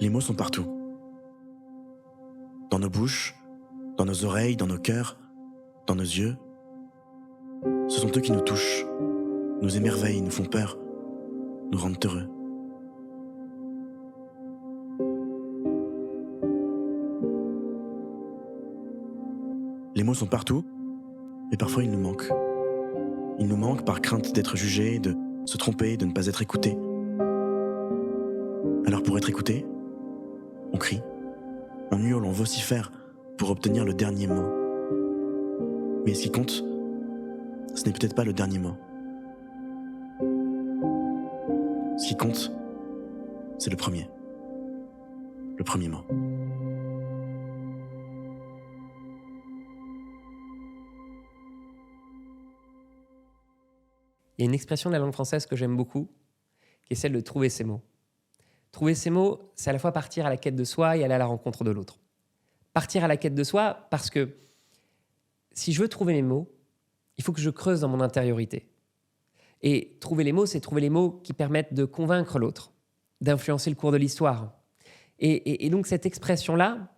Les mots sont partout. Dans nos bouches, dans nos oreilles, dans nos cœurs, dans nos yeux. Ce sont eux qui nous touchent, nous émerveillent, nous font peur, nous rendent heureux. Les mots sont partout, mais parfois ils nous manquent. Ils nous manquent par crainte d'être jugés, de se tromper, de ne pas être écoutés. Alors pour être écouté, on crie, on hurle, on vocifère pour obtenir le dernier mot. Mais ce qui compte, ce n'est peut-être pas le dernier mot. Ce qui compte, c'est le premier mot. Il y a une expression de la langue française que j'aime beaucoup, qui est celle de trouver ses mots. Trouver ses mots, c'est à la fois partir à la quête de soi et aller à la rencontre de l'autre. Partir à la quête de soi parce que si je veux trouver mes mots, il faut que je creuse dans mon intériorité. Et trouver les mots, c'est trouver les mots qui permettent de convaincre l'autre, d'influencer le cours de l'histoire. Et donc cette expression-là,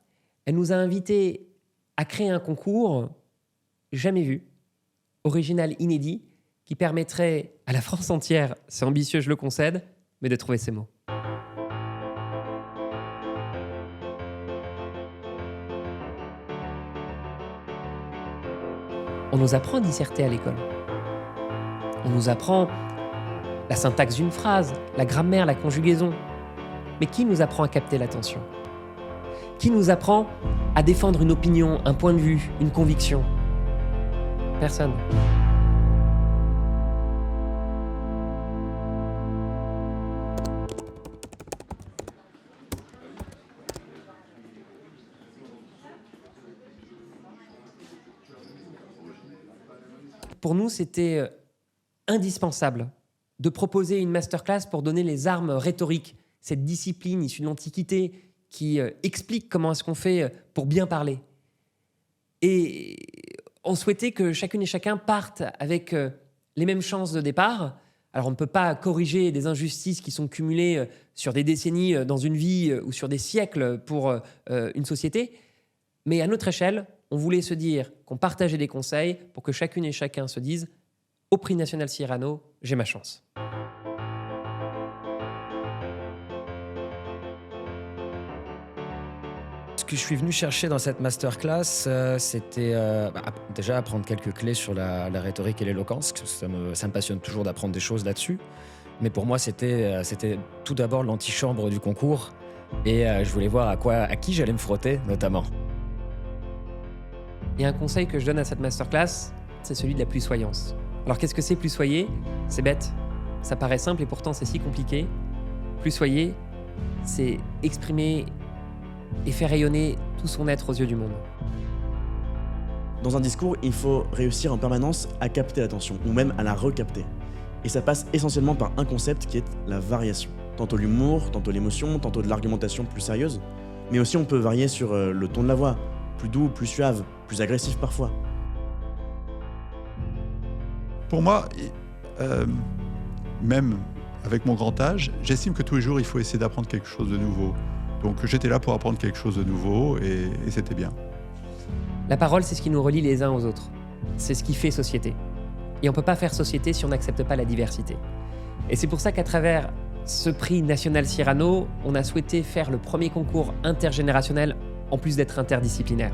elle nous a invités à créer un concours jamais vu, original, inédit, qui permettrait à la France entière, c'est ambitieux, je le concède, mais de trouver ses mots. On nous apprend à disserter à l'école. On nous apprend la syntaxe d'une phrase, la grammaire, la conjugaison. Mais qui nous apprend à capter l'attention? Qui nous apprend à défendre une opinion, un point de vue, une conviction? Personne. Pour nous, c'était indispensable de proposer une masterclass pour donner les armes rhétoriques, cette discipline issue de l'Antiquité qui explique comment est-ce qu'on fait pour bien parler. Et on souhaitait que chacune et chacun parte avec les mêmes chances de départ. Alors on ne peut pas corriger des injustices qui sont cumulées sur des décennies dans une vie ou sur des siècles pour une société, mais à notre échelle, on voulait se dire qu'on partageait des conseils pour que chacune et chacun se dise « Au Prix National Cyrano, j'ai ma chance ». Ce que je suis venu chercher dans cette masterclass, c'était déjà apprendre quelques clés sur la rhétorique et l'éloquence. Ça me passionne toujours d'apprendre des choses là-dessus. Mais pour moi, c'était tout d'abord l'antichambre du concours. Et je voulais voir à qui j'allais me frotter, notamment. Il y a un conseil que je donne à cette masterclass, c'est celui de la plussoyance. Alors qu'est-ce que c'est plussoyer? C'est bête, ça paraît simple et pourtant c'est si compliqué. Plussoyer, c'est exprimer et faire rayonner tout son être aux yeux du monde. Dans un discours, il faut réussir en permanence à capter l'attention, ou même à la recapter. Et ça passe essentiellement par un concept qui est la variation. Tantôt l'humour, tantôt l'émotion, tantôt de l'argumentation plus sérieuse. Mais aussi on peut varier sur le ton de la voix, plus doux, plus suave, plus agressif parfois. Pour moi, même avec mon grand âge, j'estime que tous les jours, il faut essayer d'apprendre quelque chose de nouveau. Donc j'étais là pour apprendre quelque chose de nouveau et c'était bien. La parole, c'est ce qui nous relie les uns aux autres. C'est ce qui fait société. Et on ne peut pas faire société si on n'accepte pas la diversité. Et c'est pour ça qu'à travers ce prix National Cyrano, on a souhaité faire le premier concours intergénérationnel en plus d'être interdisciplinaire.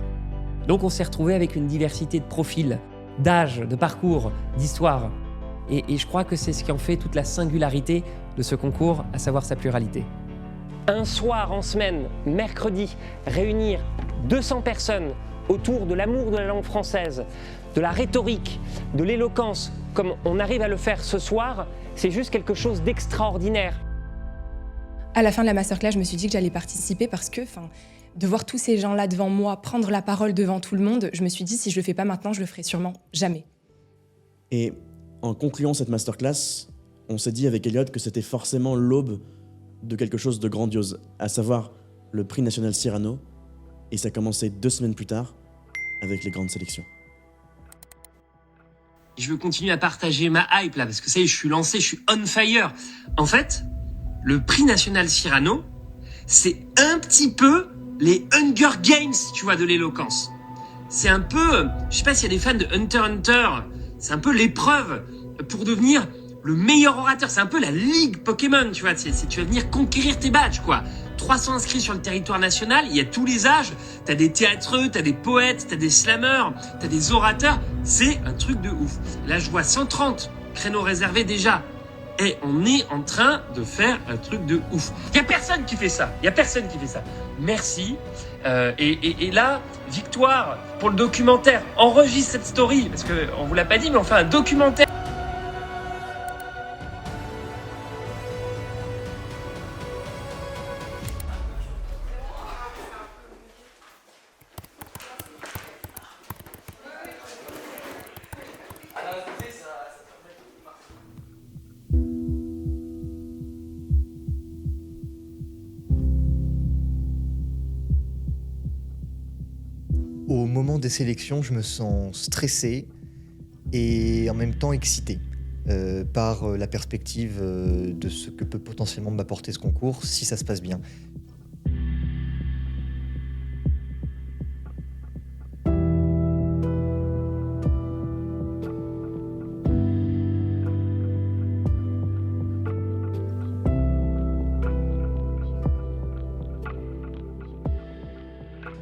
Donc on s'est retrouvé avec une diversité de profils, d'âge, de parcours, d'histoire. Et je crois que c'est ce qui en fait toute la singularité de ce concours, à savoir sa pluralité. Un soir en semaine, mercredi, réunir 200 personnes autour de l'amour de la langue française, de la rhétorique, de l'éloquence, comme on arrive à le faire ce soir, c'est juste quelque chose d'extraordinaire. À la fin de la masterclass, je me suis dit que j'allais participer parce que, de voir tous ces gens-là devant moi prendre la parole devant tout le monde, je me suis dit si je le fais pas maintenant, je le ferai sûrement jamais. Et en concluant cette masterclass, on s'est dit avec Elliot que c'était forcément l'aube de quelque chose de grandiose, à savoir le prix National Cyrano, et ça a commencé 2 semaines plus tard avec les grandes sélections. Je veux continuer à partager ma hype là, parce que ça y est, je suis lancé, je suis on fire. En fait, le prix National Cyrano, c'est un petit peu les Hunger Games, tu vois, de l'éloquence. C'est un peu, je sais pas s'il y a des fans de Hunter x Hunter, c'est un peu l'épreuve pour devenir le meilleur orateur. C'est un peu la ligue Pokémon, tu vois. Tu vas venir conquérir tes badges, quoi. 300 inscrits sur le territoire national, il y a tous les âges. T'as des théâtreux, t'as des poètes, t'as des slammeurs, t'as des orateurs. C'est un truc de ouf. Là, je vois 130 créneaux réservés déjà. Et on est en train de faire un truc de ouf. Il y a personne qui fait ça. Merci. Et là, Victoire, pour le documentaire, enregistre cette story. Parce qu'on vous l'a pas dit, mais on fait un documentaire. Au moment des sélections, je me sens stressé et en même temps excité par la perspective de ce que peut potentiellement m'apporter ce concours si ça se passe bien.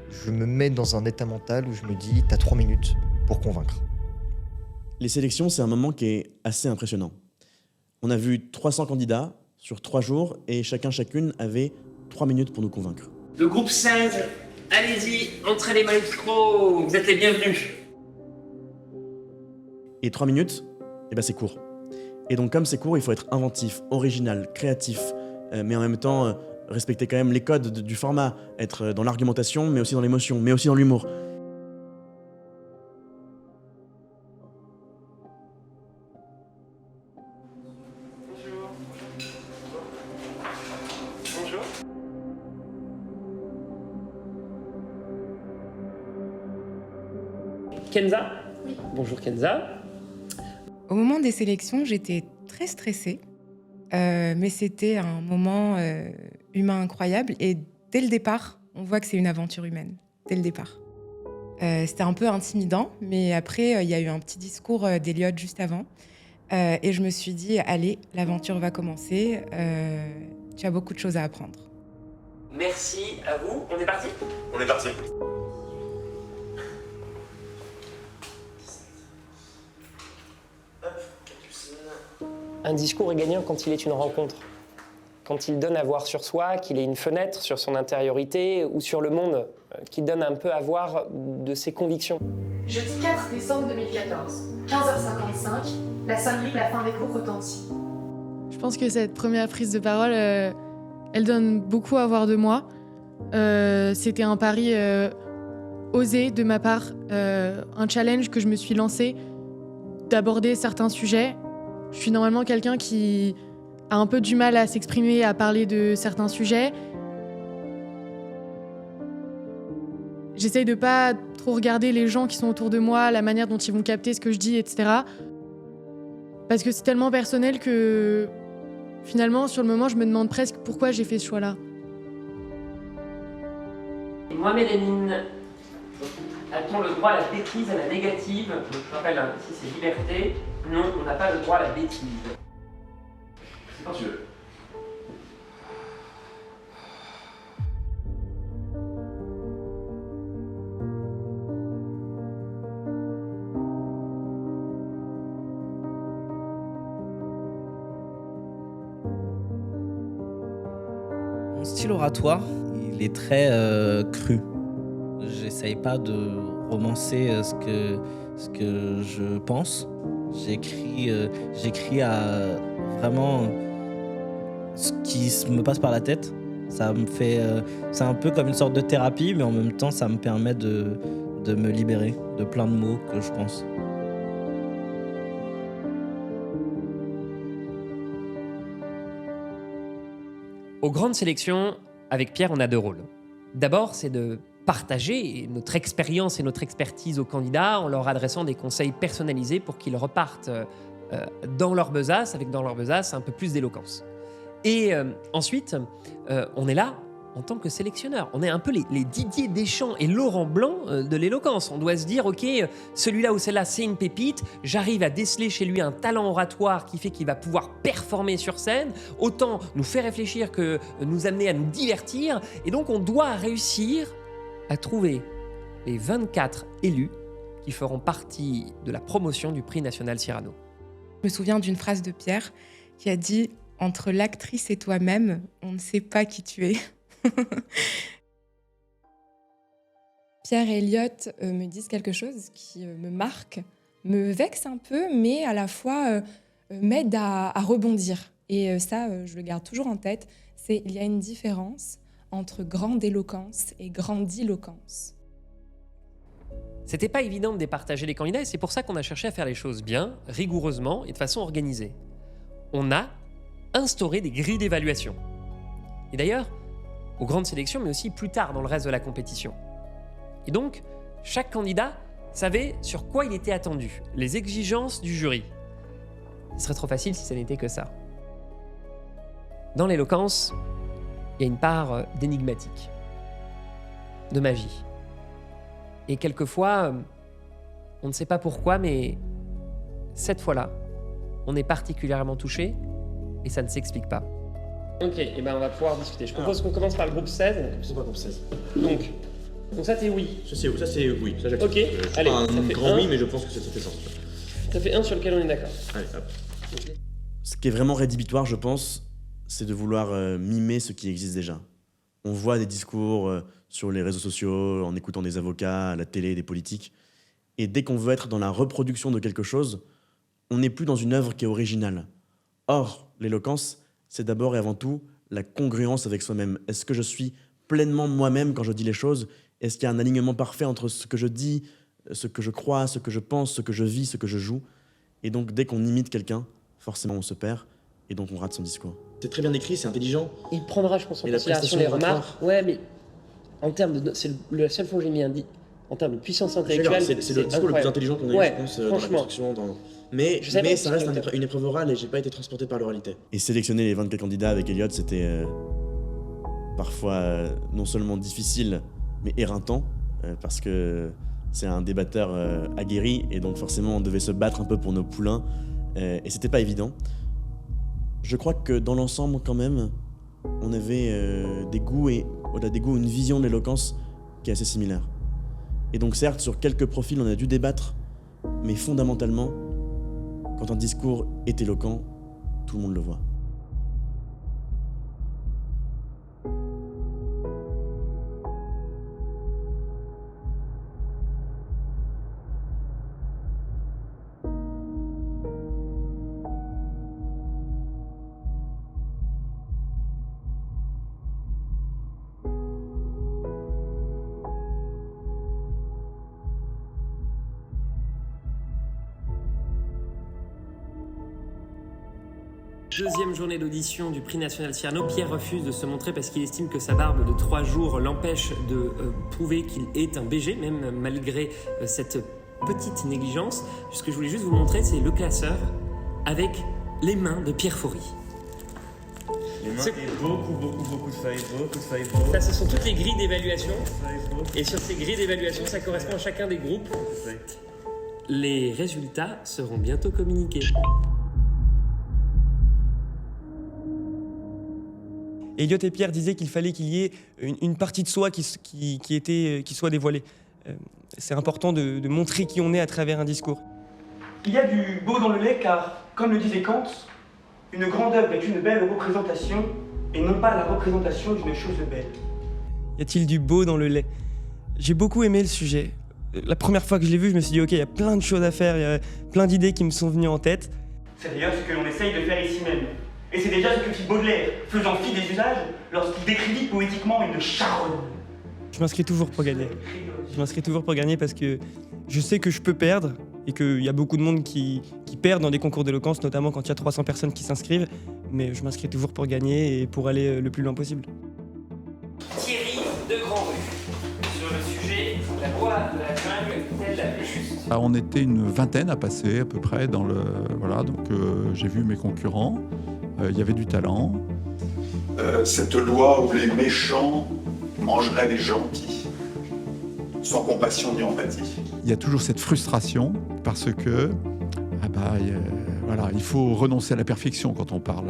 Je me mets dans un état mental où je me dis « t'as 3 minutes pour convaincre ». Les sélections, c'est un moment qui est assez impressionnant. On a vu 300 candidats sur 3 jours et chacune avait 3 minutes pour nous convaincre. Le groupe 16, allez-y, entrez les mains au micro, vous êtes les bienvenus. Et 3 minutes, eh ben c'est court. Et donc comme c'est court, il faut être inventif, original, créatif, mais en même temps respecter quand même les codes du format, être dans l'argumentation, mais aussi dans l'émotion, mais aussi dans l'humour. Bonjour. Kenza. Oui. Bonjour Kenza. Au moment des sélections, j'étais très stressée, mais c'était un moment humain incroyable. Et dès le départ, on voit que c'est une aventure humaine, dès le départ. C'était un peu intimidant, mais après, il y a eu un petit discours d'Eliott juste avant. Et je me suis dit, allez, l'aventure va commencer, tu as beaucoup de choses à apprendre. Merci à vous. On est parti ? On est parti. Un discours est gagnant quand il est une rencontre. Quand il donne à voir sur soi, qu'il est une fenêtre sur son intériorité ou sur le monde, qu'il donne un peu à voir de ses convictions. Jeudi 4 décembre 2014, 15h55, la sonnerie de la fin des cours retentit. Je pense que cette première prise de parole, elle donne beaucoup à voir de moi. C'était un pari osé de ma part, un challenge que je me suis lancé d'aborder certains sujets. Je suis normalement quelqu'un qui a un peu du mal à s'exprimer, à parler de certains sujets. J'essaye de pas trop regarder les gens qui sont autour de moi, la manière dont ils vont capter ce que je dis, etc. Parce que c'est tellement personnel que finalement, sur le moment, je me demande presque pourquoi j'ai fait ce choix-là. Et moi, Mélanine, a-t-on le droit à la bêtise, à la négative ? Donc, je rappelle, ici c'est liberté. Non, on n'a pas le droit à la bêtise. C'est quand tu veux. Mon style oratoire, il est très cru. J'essaye pas de romancer ce que je pense. J'écris à vraiment ce qui me passe par la tête. Ça me fait, c'est un peu comme une sorte de thérapie, mais en même temps, ça me permet de me libérer de plein de mots que je pense. Aux grandes sélections, avec Pierre, on a 2 rôles. D'abord, c'est de partager notre expérience et notre expertise aux candidats en leur adressant des conseils personnalisés pour qu'ils repartent dans leur besace, avec dans leur besace un peu plus d'éloquence. Et ensuite, on est là, en tant que sélectionneur. On est un peu les Didier Deschamps et Laurent Blanc de l'éloquence. On doit se dire, ok, celui-là ou celle-là, c'est une pépite. J'arrive à déceler chez lui un talent oratoire qui fait qu'il va pouvoir performer sur scène. Autant nous faire réfléchir que nous amener à nous divertir. Et donc, on doit réussir à trouver les 24 élus qui feront partie de la promotion du prix national Cyrano. Je me souviens d'une phrase de Pierre qui a dit « Entre l'actrice et toi-même, on ne sait pas qui tu es ». Pierre et Elliot me disent quelque chose qui me marque, me vexe un peu, mais à la fois m'aide à rebondir. Et ça, je le garde toujours en tête, c'est il y a une différence entre grande éloquence et grandiloquence. C'était pas évident de départager les candidats et c'est pour ça qu'on a cherché à faire les choses bien, rigoureusement et de façon organisée. On a instauré des grilles d'évaluation. Et d'ailleurs, aux grandes sélections, mais aussi plus tard dans le reste de la compétition. Et donc, chaque candidat savait sur quoi il était attendu, les exigences du jury. Ce serait trop facile si ça n'était que ça. Dans l'éloquence, il y a une part d'énigmatique, de magie. Et quelquefois, on ne sait pas pourquoi, mais cette fois-là, on est particulièrement touché et ça ne s'explique pas. Ok, et ben on va pouvoir discuter. Je propose qu'on commence par le groupe 16. C'est pas groupe 16. Donc ça c'est oui. Ça c'est oui, ça j'accepte. Ok, allez, un ça fait grand un. oui, mais je pense que ça fait sens. Ça fait un sur lequel on est d'accord. Allez, hop. Okay. Ce qui est vraiment rédhibitoire, je pense, c'est de vouloir mimer ce qui existe déjà. On voit des discours sur les réseaux sociaux, en écoutant des avocats, à la télé, des politiques. Et dès qu'on veut être dans la reproduction de quelque chose, on n'est plus dans une œuvre qui est originale. Or, l'éloquence, c'est d'abord et avant tout la congruence avec soi-même. Est-ce que je suis pleinement moi-même quand je dis les choses ? Est-ce qu'il y a un alignement parfait entre ce que je dis, ce que je crois, ce que je pense, ce que je vis, ce que je joue ? Et donc, dès qu'on imite quelqu'un, forcément on se perd et donc on rate son discours. C'est très bien écrit, c'est intelligent. Il prendra, je pense, en Et la considération les prestation remarques. Ouais, mais en termes de... C'est la seule fois où j'ai mis un dit. En termes de puissance intellectuelle, c'est le discours le plus intelligent qu'on a eu, je pense, dans la construction. Mais ça reste une épreuve orale et j'ai pas été transporté par l'oralité. Et sélectionner les 24 candidats avec Elliot, c'était parfois non seulement difficile, mais éreintant, parce que c'est un débatteur aguerri et donc forcément on devait se battre un peu pour nos poulains et c'était pas évident. Je crois que dans l'ensemble, quand même, on avait des goûts et au-delà des goûts, une vision de l'éloquence qui est assez similaire. Et donc certes, sur quelques profils, on a dû débattre, mais fondamentalement, quand un discours est éloquent, tout le monde le voit. Deuxième journée d'audition du prix national Cyrano. Pierre refuse de se montrer parce qu'il estime que sa barbe de 3 jours l'empêche de prouver qu'il est un BG, même malgré cette petite négligence. Ce que je voulais juste vous montrer, c'est le classeur avec les mains de Pierre Faury. Les mains et beaucoup de feuilles, Ça, ce sont toutes les grilles d'évaluation. Et sur ces grilles d'évaluation, ça correspond à chacun des groupes. Les résultats seront bientôt communiqués. Elliot et Pierre disaient qu'il fallait qu'il y ait une partie de soi qui soit dévoilée. C'est important de montrer qui on est à travers un discours. Il y a du beau dans le lait car, comme le disait Kant, une grande œuvre est une belle représentation et non pas la représentation d'une chose belle. Y a-t-il du beau dans le lait ? J'ai beaucoup aimé le sujet. La première fois que je l'ai vu, je me suis dit ok, il y a plein de choses à faire, il y a plein d'idées qui me sont venues en tête. C'est d'ailleurs ce que l'on essaye de faire ici même. Et c'est déjà ce que fit Baudelaire, faisant fi des usages, lorsqu'il décrivit poétiquement une charogne. Je m'inscris toujours pour gagner. Je m'inscris toujours pour gagner parce que je sais que je peux perdre et qu'il y a beaucoup de monde qui perd dans des concours d'éloquence, notamment quand il y a 300 personnes qui s'inscrivent. Mais je m'inscris toujours pour gagner et pour aller le plus loin possible. Thierry de Grandrue, sur le sujet « La loi de la jungle est-elle la plus juste ?» Alors, on était une vingtaine à passer à peu près dans le... Voilà, donc j'ai vu mes concurrents. Il y avait du talent. cette loi où les méchants mangeraient les gentils, sans compassion ni empathie. Il y a toujours cette frustration parce que voilà, il faut renoncer à la perfection quand on parle,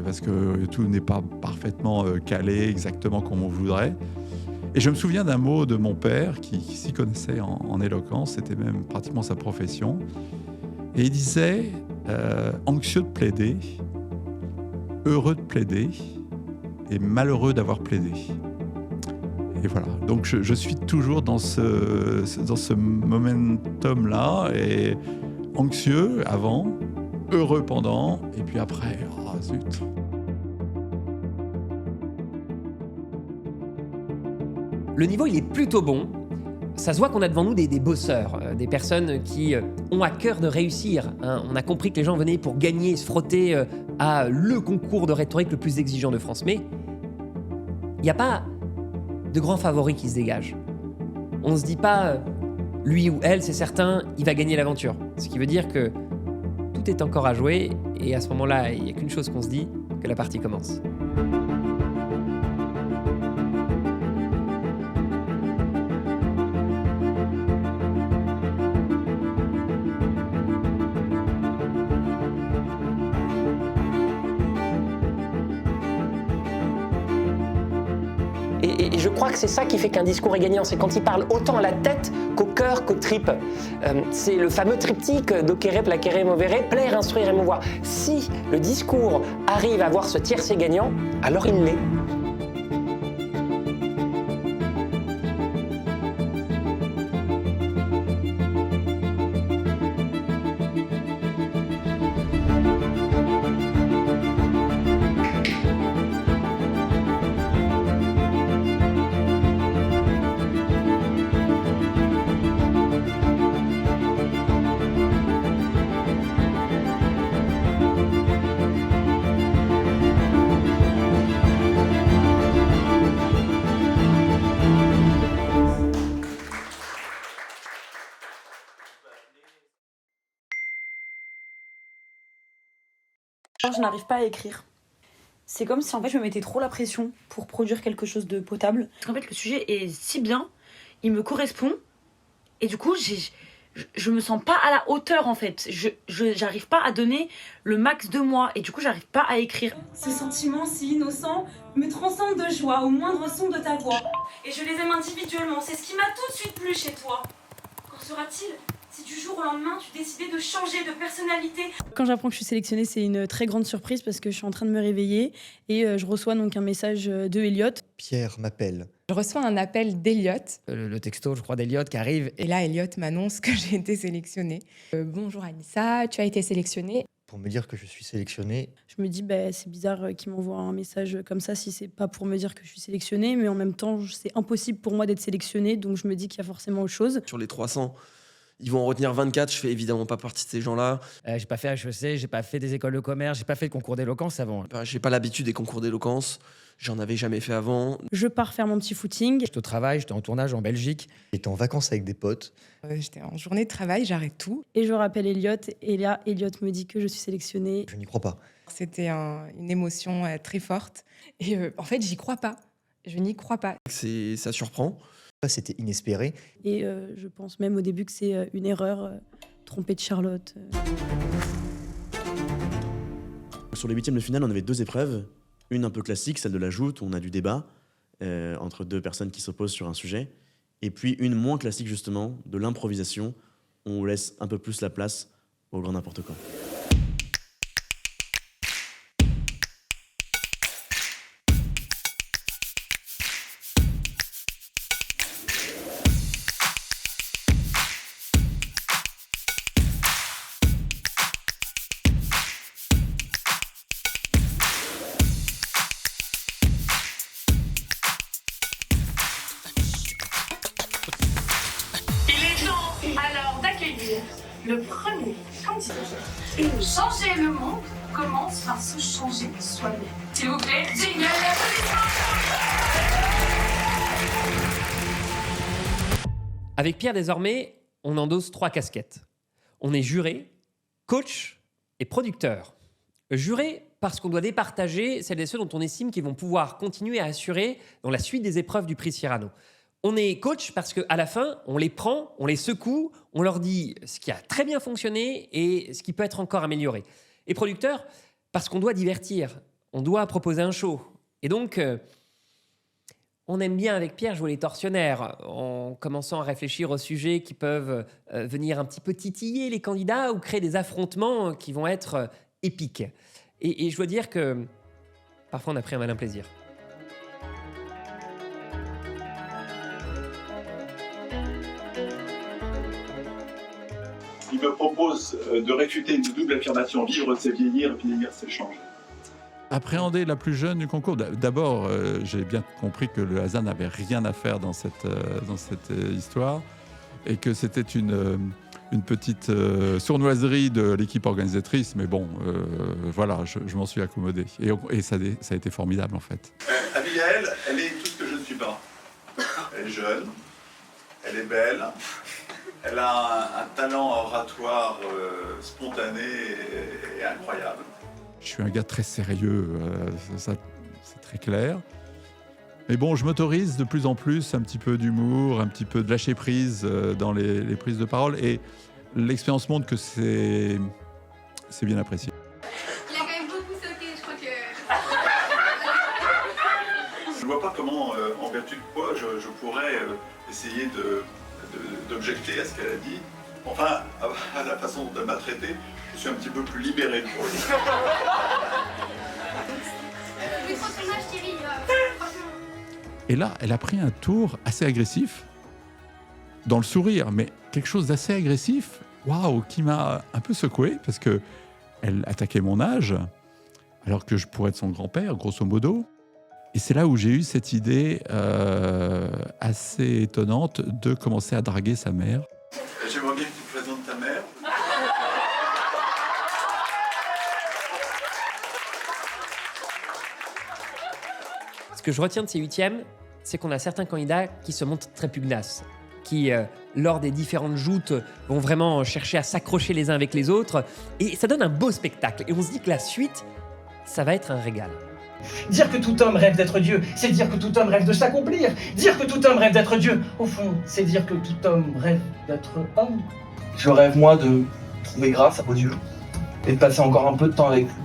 parce que tout n'est pas parfaitement calé exactement comme on voudrait. Et je me souviens d'un mot de mon père qui s'y connaissait en éloquence, c'était même pratiquement sa profession. Et il disait anxieux de plaider, heureux de plaider et malheureux d'avoir plaidé. Et voilà, donc je suis toujours dans ce momentum-là, et anxieux avant, heureux pendant, et puis après, oh zut. Le niveau, il est plutôt bon. Ça se voit qu'on a devant nous des bosseurs, des personnes qui ont à cœur de réussir. Hein. On a compris que les gens venaient pour gagner, se frotter à le concours de rhétorique le plus exigeant de France. Mais il n'y a pas de grands favoris qui se dégagent. On ne se dit pas, lui ou elle, c'est certain, il va gagner l'aventure. Ce qui veut dire que tout est encore à jouer, et à ce moment-là, il n'y a qu'une chose qu'on se dit, que la partie commence. Et je crois que c'est ça qui fait qu'un discours est gagnant, c'est quand il parle autant à la tête qu'au cœur, qu'aux tripes. C'est le fameux triptyque docere, placere, movere, plaire, instruire, émouvoir. Si le discours arrive à avoir ce tiercé gagnant, alors il l'est. Je n'arrive pas à écrire. C'est comme si en fait je me mettais trop la pression pour produire quelque chose de potable. En fait le sujet est si bien, il me correspond et du coup je me sens pas à la hauteur en fait. J'arrive pas à donner le max de moi et du coup j'arrive pas à écrire. Ce sentiment si innocent me transcende de joie au moindre son de ta voix. Et je les aime individuellement, c'est ce qui m'a tout de suite plu chez toi. Qu'en sera-t-il si du jour au lendemain tu décidais de changer de personnalité? Quand j'apprends que je suis sélectionnée, c'est une très grande surprise parce que je suis en train de me réveiller et je reçois donc un message de Elliot. Pierre m'appelle. Je reçois un appel d'Elliot. Le texto, je crois, d'Elliot qui arrive. Et là, Elliot m'annonce que j'ai été sélectionnée. Bonjour Anissa, tu as été sélectionnée. Pour me dire que je suis sélectionnée. Je me dis, c'est bizarre qu'il m'envoie un message comme ça si c'est pas pour me dire que je suis sélectionnée, mais en même temps, c'est impossible pour moi d'être sélectionnée, donc je me dis qu'il y a forcément autre chose. Sur les 300, ils vont en retenir 24, je fais évidemment pas partie de ces gens-là. J'ai pas fait HEC, j'ai pas fait des écoles de commerce, j'ai pas fait de concours d'éloquence avant. J'ai pas l'habitude des concours d'éloquence, j'en avais jamais fait avant. Je pars faire mon petit footing. J'étais au travail, j'étais en tournage en Belgique. J'étais en vacances avec des potes. J'étais en journée de travail, j'arrête tout. Et je rappelle Elliot, et là, Elliot me dit que je suis sélectionnée. Je n'y crois pas. C'était une émotion très forte. Et en fait, j'y crois pas. Je n'y crois pas. Ça surprend. C'était inespéré. Et je pense même au début que c'est une erreur, trompée de Charlotte. Sur les huitièmes de finale, on avait deux épreuves. Une un peu classique, celle de la joute, où on a du débat entre deux personnes qui s'opposent sur un sujet. Et puis une moins classique, justement, de l'improvisation, où on laisse un peu plus la place au grand n'importe quoi. Le premier candidat. Et changer le monde commence par se changer soi-même. S'il vous plaît, jingle et applaudissements. Avec Pierre, désormais, on endosse 3 casquettes. On est juré, coach et producteur. Juré, parce qu'on doit départager celles et ceux dont on estime qu'ils vont pouvoir continuer à assurer dans la suite des épreuves du prix Cyrano. On est coach parce qu'à la fin, on les prend, on les secoue, on leur dit ce qui a très bien fonctionné et ce qui peut être encore amélioré. Et producteur, parce qu'on doit divertir, on doit proposer un show. Et donc, on aime bien avec Pierre jouer les tortionnaires en commençant à réfléchir aux sujets qui peuvent venir un petit peu titiller les candidats ou créer des affrontements qui vont être épiques. Et je dois dire que parfois on a pris un malin plaisir. Il me propose de réfuter une double affirmation: vivre c'est vieillir, vieillir c'est changer. Appréhender la plus jeune du concours. D'abord, j'ai bien compris que le hasard n'avait rien à faire dans cette histoire et que c'était une petite sournoiserie de l'équipe organisatrice. Mais bon, voilà, je m'en suis accommodé. Et ça a été formidable, en fait. Abigail, elle est tout ce que je ne suis pas. Elle est jeune, elle est belle, elle a un talent oratoire spontané et incroyable. Je suis un gars très sérieux, ça, c'est très clair. Mais bon, je m'autorise de plus en plus un petit peu d'humour, un petit peu de lâcher prise dans les prises de parole. Et l'expérience montre que c'est bien apprécié. Il a quand même beaucoup sauté, je crois que... Je ne vois pas comment, en vertu de quoi, je pourrais essayer d'objecter à ce qu'elle a dit. Enfin, à la façon dont elle m'a traité, je suis un petit peu plus libéré pour lui. Et là, elle a pris un tour assez agressif, dans le sourire, mais quelque chose d'assez agressif, waouh, qui m'a un peu secoué, parce qu'elle attaquait mon âge, alors que je pourrais être son grand-père, grosso modo. Et c'est là où j'ai eu cette idée assez étonnante de commencer à draguer sa mère. J'aimerais bien que tu te présentes ta mère. Ce que je retiens de ces huitièmes, c'est qu'on a certains candidats qui se montrent très pugnaces, qui, lors des différentes joutes, vont vraiment chercher à s'accrocher les uns avec les autres. Et ça donne un beau spectacle. Et on se dit que la suite, ça va être un régal. Dire que tout homme rêve d'être Dieu, c'est dire que tout homme rêve de s'accomplir. Dire que tout homme rêve d'être Dieu, au fond, c'est dire que tout homme rêve d'être homme. Je rêve, moi, de trouver grâce à vos dieux et de passer encore un peu de temps avec vous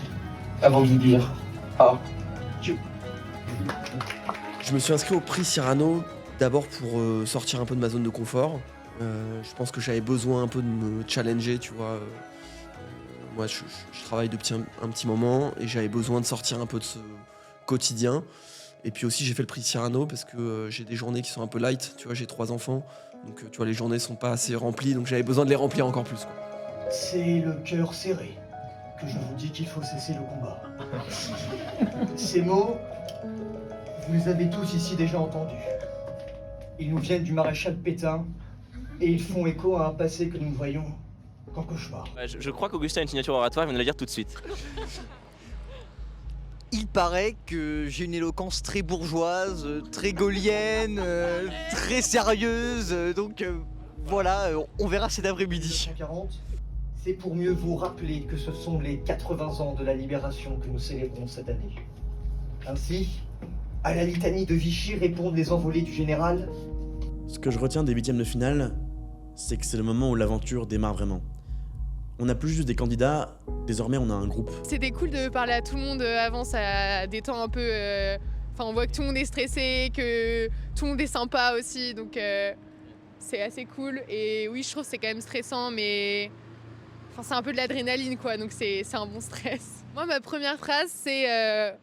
avant de vous dire « Ah, Dieu ». Je me suis inscrit au prix Cyrano d'abord pour sortir un peu de ma zone de confort. Je pense que j'avais besoin un peu de me challenger, tu vois. Moi, je travaille depuis un petit moment et j'avais besoin de sortir un peu de ce quotidien. Et puis aussi, j'ai fait le prix Cyrano parce que j'ai des journées qui sont un peu light. Tu vois, j'ai 3 enfants, donc tu vois, les journées sont pas assez remplies, donc j'avais besoin de les remplir encore plus, quoi. C'est le cœur serré que je vous dis qu'il faut cesser le combat. Ces mots, vous les avez tous ici déjà entendus. Ils nous viennent du maréchal Pétain et ils font écho à un passé que nous ne voyons qu'en cauchemar. Je crois qu'Augustin a une signature oratoire, il vient de la dire tout de suite. Il paraît que j'ai une éloquence très bourgeoise, très gaulienne, très sérieuse, donc voilà, on verra cet après-midi. 1940, c'est pour mieux vous rappeler que ce sont les 80 ans de la libération que nous célébrons cette année. Ainsi, à la litanie de Vichy répondent les envolées du général. Ce que je retiens des huitièmes de finale, c'est que c'est le moment où l'aventure démarre vraiment. On n'a plus juste des candidats, désormais on a un groupe. C'était cool de parler à tout le monde avant, ça détend un peu. Enfin, on voit que tout le monde est stressé, que tout le monde est sympa aussi, donc c'est assez cool. Et oui, je trouve que c'est quand même stressant, mais enfin, c'est un peu de l'adrénaline, quoi, donc c'est un bon stress. Moi, ma première phrase, c'est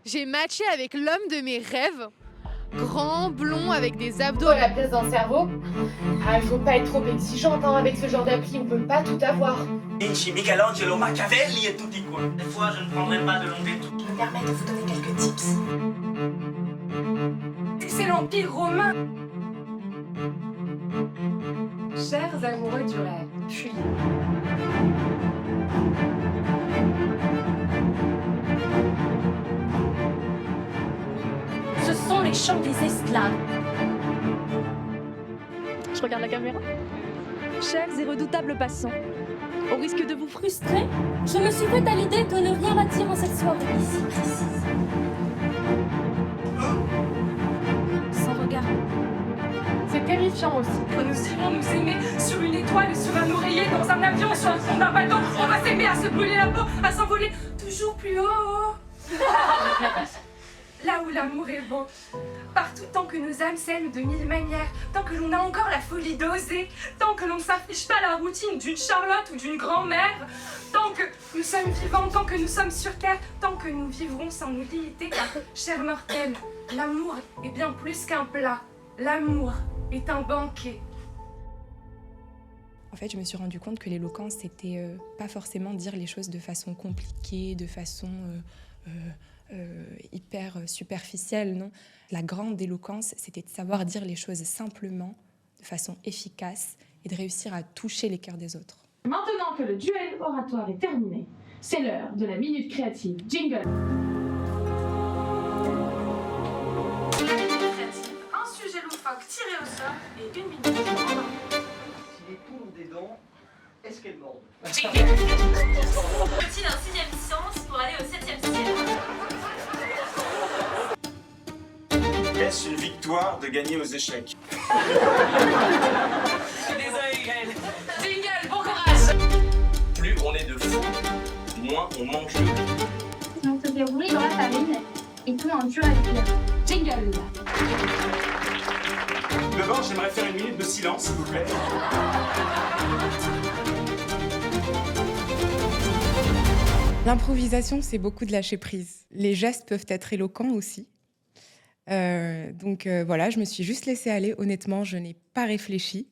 j'ai matché avec l'homme de mes rêves. Grand, blond, avec des abdos à la place d'un cerveau. Ah, il faut pas être trop exigeante hein, avec ce genre d'appli, on peut pas tout avoir. Vinci, Michelangelo, Machiavelli et tutti quoi. Des fois, je ne prendrai pas de long détour. Je me permets de vous donner quelques tips. C'est l'Empire romain. Chers amoureux du rêve, fuyez. Ce sont les chants des esclaves. Je regarde la caméra. Chers et redoutables passants, Au risque de vous frustrer, je me suis fait à l'idée de ne rien bâtir en cette soirée ici précise. Sans regard. C'est terrifiant aussi. Nous irons nous aimer sur une étoile, sur un oreiller, dans un avion, sur le fond d'un bateau. On va s'aimer à se brûler la peau, à s'envoler toujours plus haut. Là où l'amour est beau. Partout tant que nos âmes s'aiment de mille manières, tant que l'on a encore la folie d'oser, tant que l'on ne s'affiche pas la routine d'une Charlotte ou d'une grand-mère, tant que nous sommes vivants, tant que nous sommes sur terre, tant que nous vivrons sans nous limiter, car, chers mortels, l'amour est bien plus qu'un plat. L'amour est un banquet. En fait, je me suis rendu compte que l'éloquence, c'était pas forcément dire les choses de façon compliquée, de façon hyper superficielle, non. La grande éloquence, c'était de savoir dire les choses simplement, de façon efficace, et de réussir à toucher les cœurs des autres. Maintenant que le duel oratoire est terminé, c'est l'heure de la minute créative. Jingle. Un sujet loufoque tiré au sort et 1 minute pour en parler. Si les tours des dents, est-ce qu'elles mordent? Faut-il un 6e sens pour aller au 7e ciel? Est-ce une victoire de gagner aux échecs? Désolé, Gaël. Jingle, bon courage. Plus on est de fous, moins on mange de riz. On se fait rouler dans la farine et tout en dur à cuire. Jingle. D'abord, j'aimerais faire 1 minute de silence, s'il vous plaît. L'improvisation, c'est beaucoup de lâcher prise. Les gestes peuvent être éloquents aussi. Donc voilà, je me suis juste laissée aller. Honnêtement, je n'ai pas réfléchi.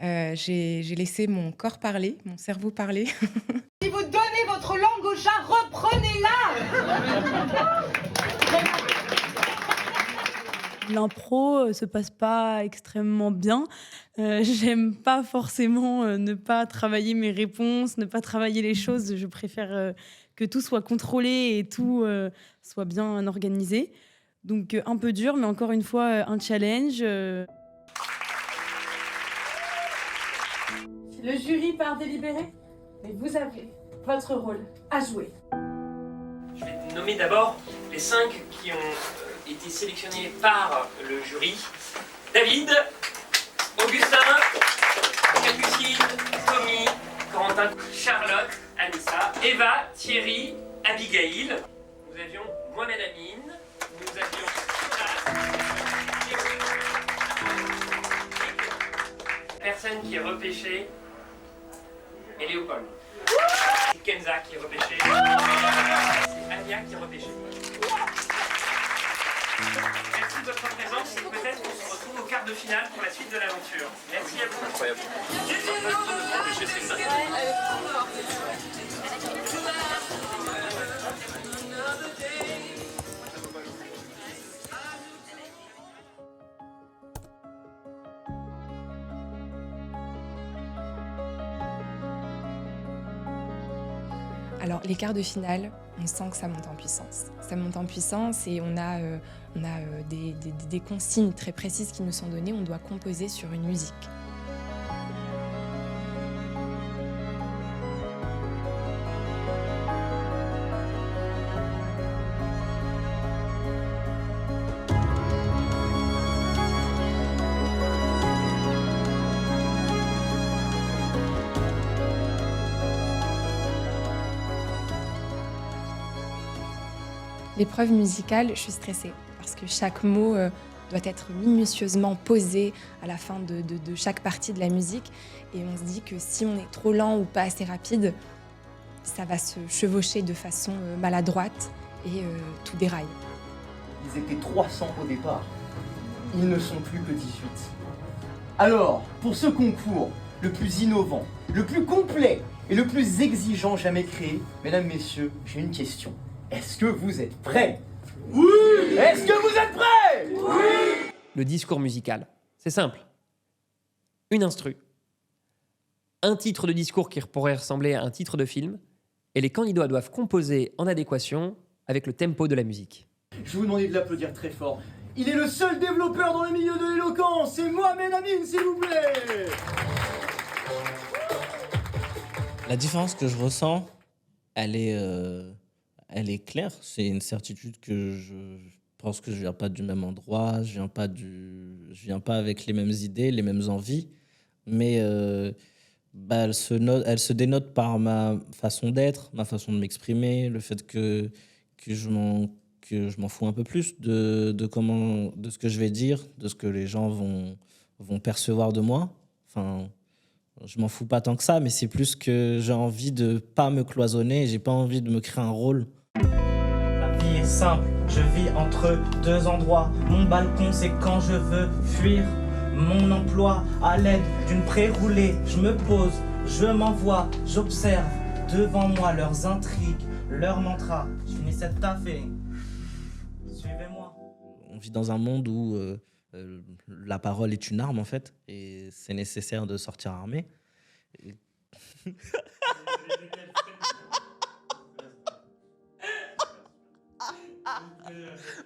J'ai laissé mon corps parler, mon cerveau parler. Si vous donnez votre langue au chat, reprenez-la. L'impro se passe pas extrêmement bien. J'aime pas forcément ne pas travailler mes réponses, ne pas travailler les choses. Je préfère que tout soit contrôlé et tout soit bien organisé. Donc un peu dur, mais encore une fois, un challenge. Le jury part délibérer, mais vous avez votre rôle à jouer. Je vais nommer d'abord les 5 qui ont été sélectionnés par le jury. David, Augustin, Capucine, Tommy, Corentin, Charlotte, Anissa, Eva, Thierry, Abigail. Nous avions Mohamed Amin, nous avions personne qui est repêché et Léopold. C'est Kenza qui est repêché. C'est Ania qui est repêché. Merci de votre présence et peut-être qu'on se retrouve au quart de finale pour la suite de l'aventure. Merci à vous. Incroyable. Alors, les quarts de finale, on sent que ça monte en puissance. Ça monte en puissance et on a des consignes très précises qui nous sont données. On doit composer sur une musique. L'épreuve musicale, je suis stressée parce que chaque mot doit être minutieusement posé à la fin de chaque partie de la musique. Et on se dit que si on est trop lent ou pas assez rapide, ça va se chevaucher de façon maladroite et tout déraille. Ils étaient 300 au départ. Ils ne sont plus que 18. Alors, pour ce concours, le plus innovant, le plus complet et le plus exigeant jamais créé, mesdames, messieurs, j'ai une question. Est-ce que vous êtes prêts? Oui! Est-ce que vous êtes prêts? Oui! Le discours musical, c'est simple. Une instru, un titre de discours qui pourrait ressembler à un titre de film, et les candidats doivent composer en adéquation avec le tempo de la musique. Je vais vous demander de l'applaudir très fort. Il est le seul développeur dans le milieu de l'éloquence, c'est Mohamed Amin, s'il vous plaît! La différence que je ressens, elle est claire. C'est une certitude que je pense que je viens pas du même endroit, je viens pas avec les mêmes idées, les mêmes envies, mais elle se dénote par ma façon d'être, ma façon de m'exprimer, le fait que je m'en fous un peu plus de ce que je vais dire, de ce que les gens vont percevoir de moi. Enfin, je m'en fous pas tant que ça, mais c'est plus que j'ai envie de pas me cloisonner, j'ai pas envie de me créer un rôle. La vie est simple, je vis entre deux endroits. Mon balcon, c'est quand je veux fuir. Mon emploi, à l'aide d'une pré-roulée, je me pose, je m'envoie, j'observe devant moi leurs intrigues, leurs mantras. Je finis cette taffée. Suivez-moi. On vit dans un monde où la parole est une arme, en fait, et c'est nécessaire de sortir armé. Et...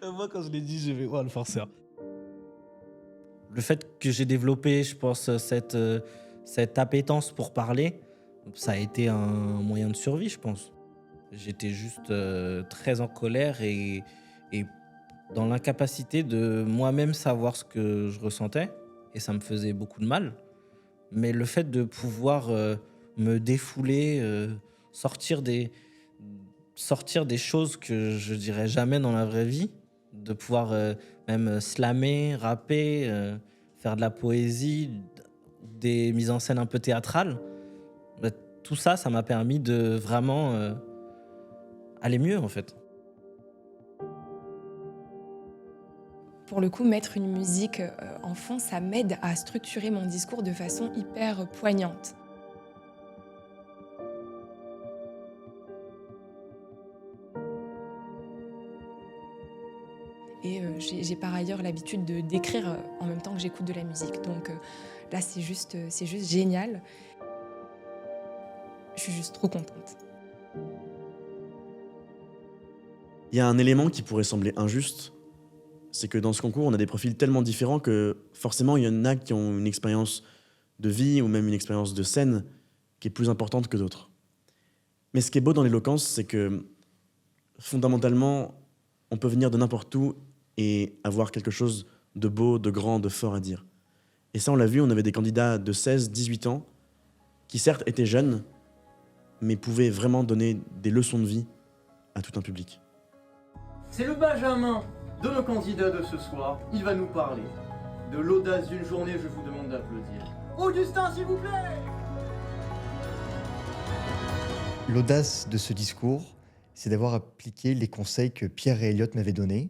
Moi, quand je l'ai dit, je vais voir le forceur. Le fait que j'ai développé, je pense, cette appétence pour parler, ça a été un moyen de survie, je pense. J'étais juste très en colère et dans l'incapacité de moi-même savoir ce que je ressentais, et ça me faisait beaucoup de mal. Mais le fait de pouvoir me défouler, sortir des choses que je dirais jamais dans la vraie vie, de pouvoir même slammer, rapper, faire de la poésie, des mises en scène un peu théâtrales, tout ça, ça m'a permis de vraiment aller mieux, en fait. Pour le coup, mettre une musique en fond, ça m'aide à structurer mon discours de façon hyper poignante. Et j'ai par ailleurs l'habitude d'écrire en même temps que j'écoute de la musique. Donc là, c'est juste génial. Je suis juste trop contente. Il y a un élément qui pourrait sembler injuste, c'est que dans ce concours, on a des profils tellement différents que forcément, il y en a qui ont une expérience de vie ou même une expérience de scène qui est plus importante que d'autres. Mais ce qui est beau dans l'éloquence, c'est que fondamentalement, on peut venir de n'importe où et avoir quelque chose de beau, de grand, de fort à dire. Et ça, on l'a vu, on avait des candidats de 16, 18 ans qui certes étaient jeunes, mais pouvaient vraiment donner des leçons de vie à tout un public. C'est le Benjamin de nos candidats de ce soir. Il va nous parler de l'audace d'une journée. Je vous demande d'applaudir Augustin, s'il vous plaît. L'audace de ce discours, c'est d'avoir appliqué les conseils que Pierre et Elliott m'avaient donnés,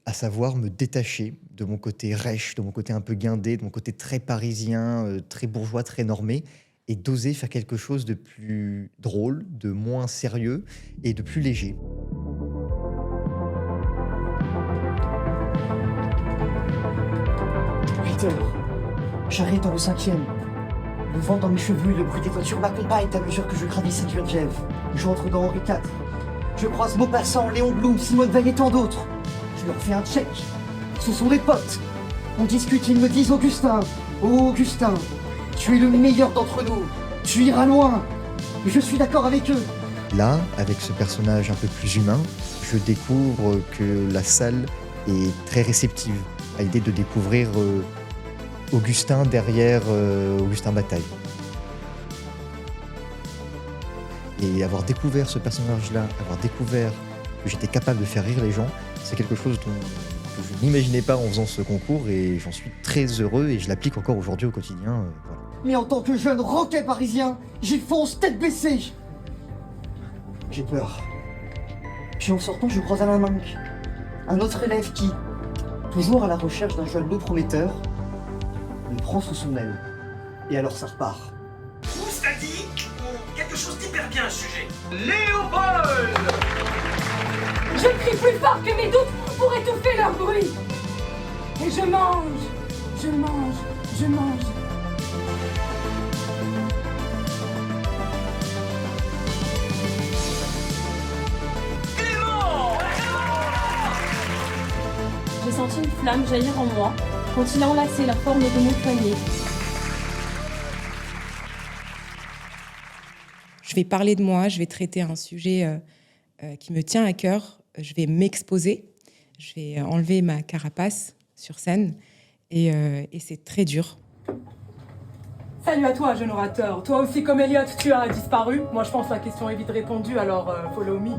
à savoir me détacher de mon côté rêche, de mon côté un peu guindé, de mon côté très parisien, très bourgeois, très normé, et d'oser faire quelque chose de plus drôle, de moins sérieux et de plus léger. J'arrive dans le 5e. Le vent dans mes cheveux et le bruit des voitures m'accompagnent à mesure que je gravisse cette Geneviève. Je rentre dans Henri IV. Je croise Maupassant, Léon Blum, Simone Veil et tant d'autres. Je leur fais un check. Ce sont des potes. On discute, ils me disent Augustin. Oh Augustin, tu es le meilleur d'entre nous. Tu iras loin. Et je suis d'accord avec eux. Là, avec ce personnage un peu plus humain, je découvre que la salle est très réceptive à l'idée de découvrir Augustin derrière Augustin Bataille. Et avoir découvert ce personnage-là, avoir découvert que j'étais capable de faire rire les gens, c'est quelque chose que je n'imaginais pas en faisant ce concours et j'en suis très heureux et je l'applique encore aujourd'hui au quotidien. Voilà. Mais en tant que jeune roquet parisien, j'y fonce tête baissée. J'ai peur. Puis en sortant, je croise Alain Minck, un autre élève qui, toujours à la recherche d'un jeune loup prometteur, me prend sous son aile. Et alors ça repart. Oustadi, quelque chose d'hyper bien à ce sujet. Léopold! Je crie plus fort que mes doutes pour étouffer leur bruit. Et je mange, je mange, je mange. J'ai senti une flamme jaillir en moi quand il a enlacé la forme de mon poignet. Je vais parler de moi, je vais traiter un sujet qui me tient à cœur, je vais m'exposer, je vais enlever ma carapace sur scène et c'est très dur. Salut à toi, jeune orateur. Toi aussi, comme Elliot, tu as disparu. Moi, je pense que la question est vite répondue, alors follow me.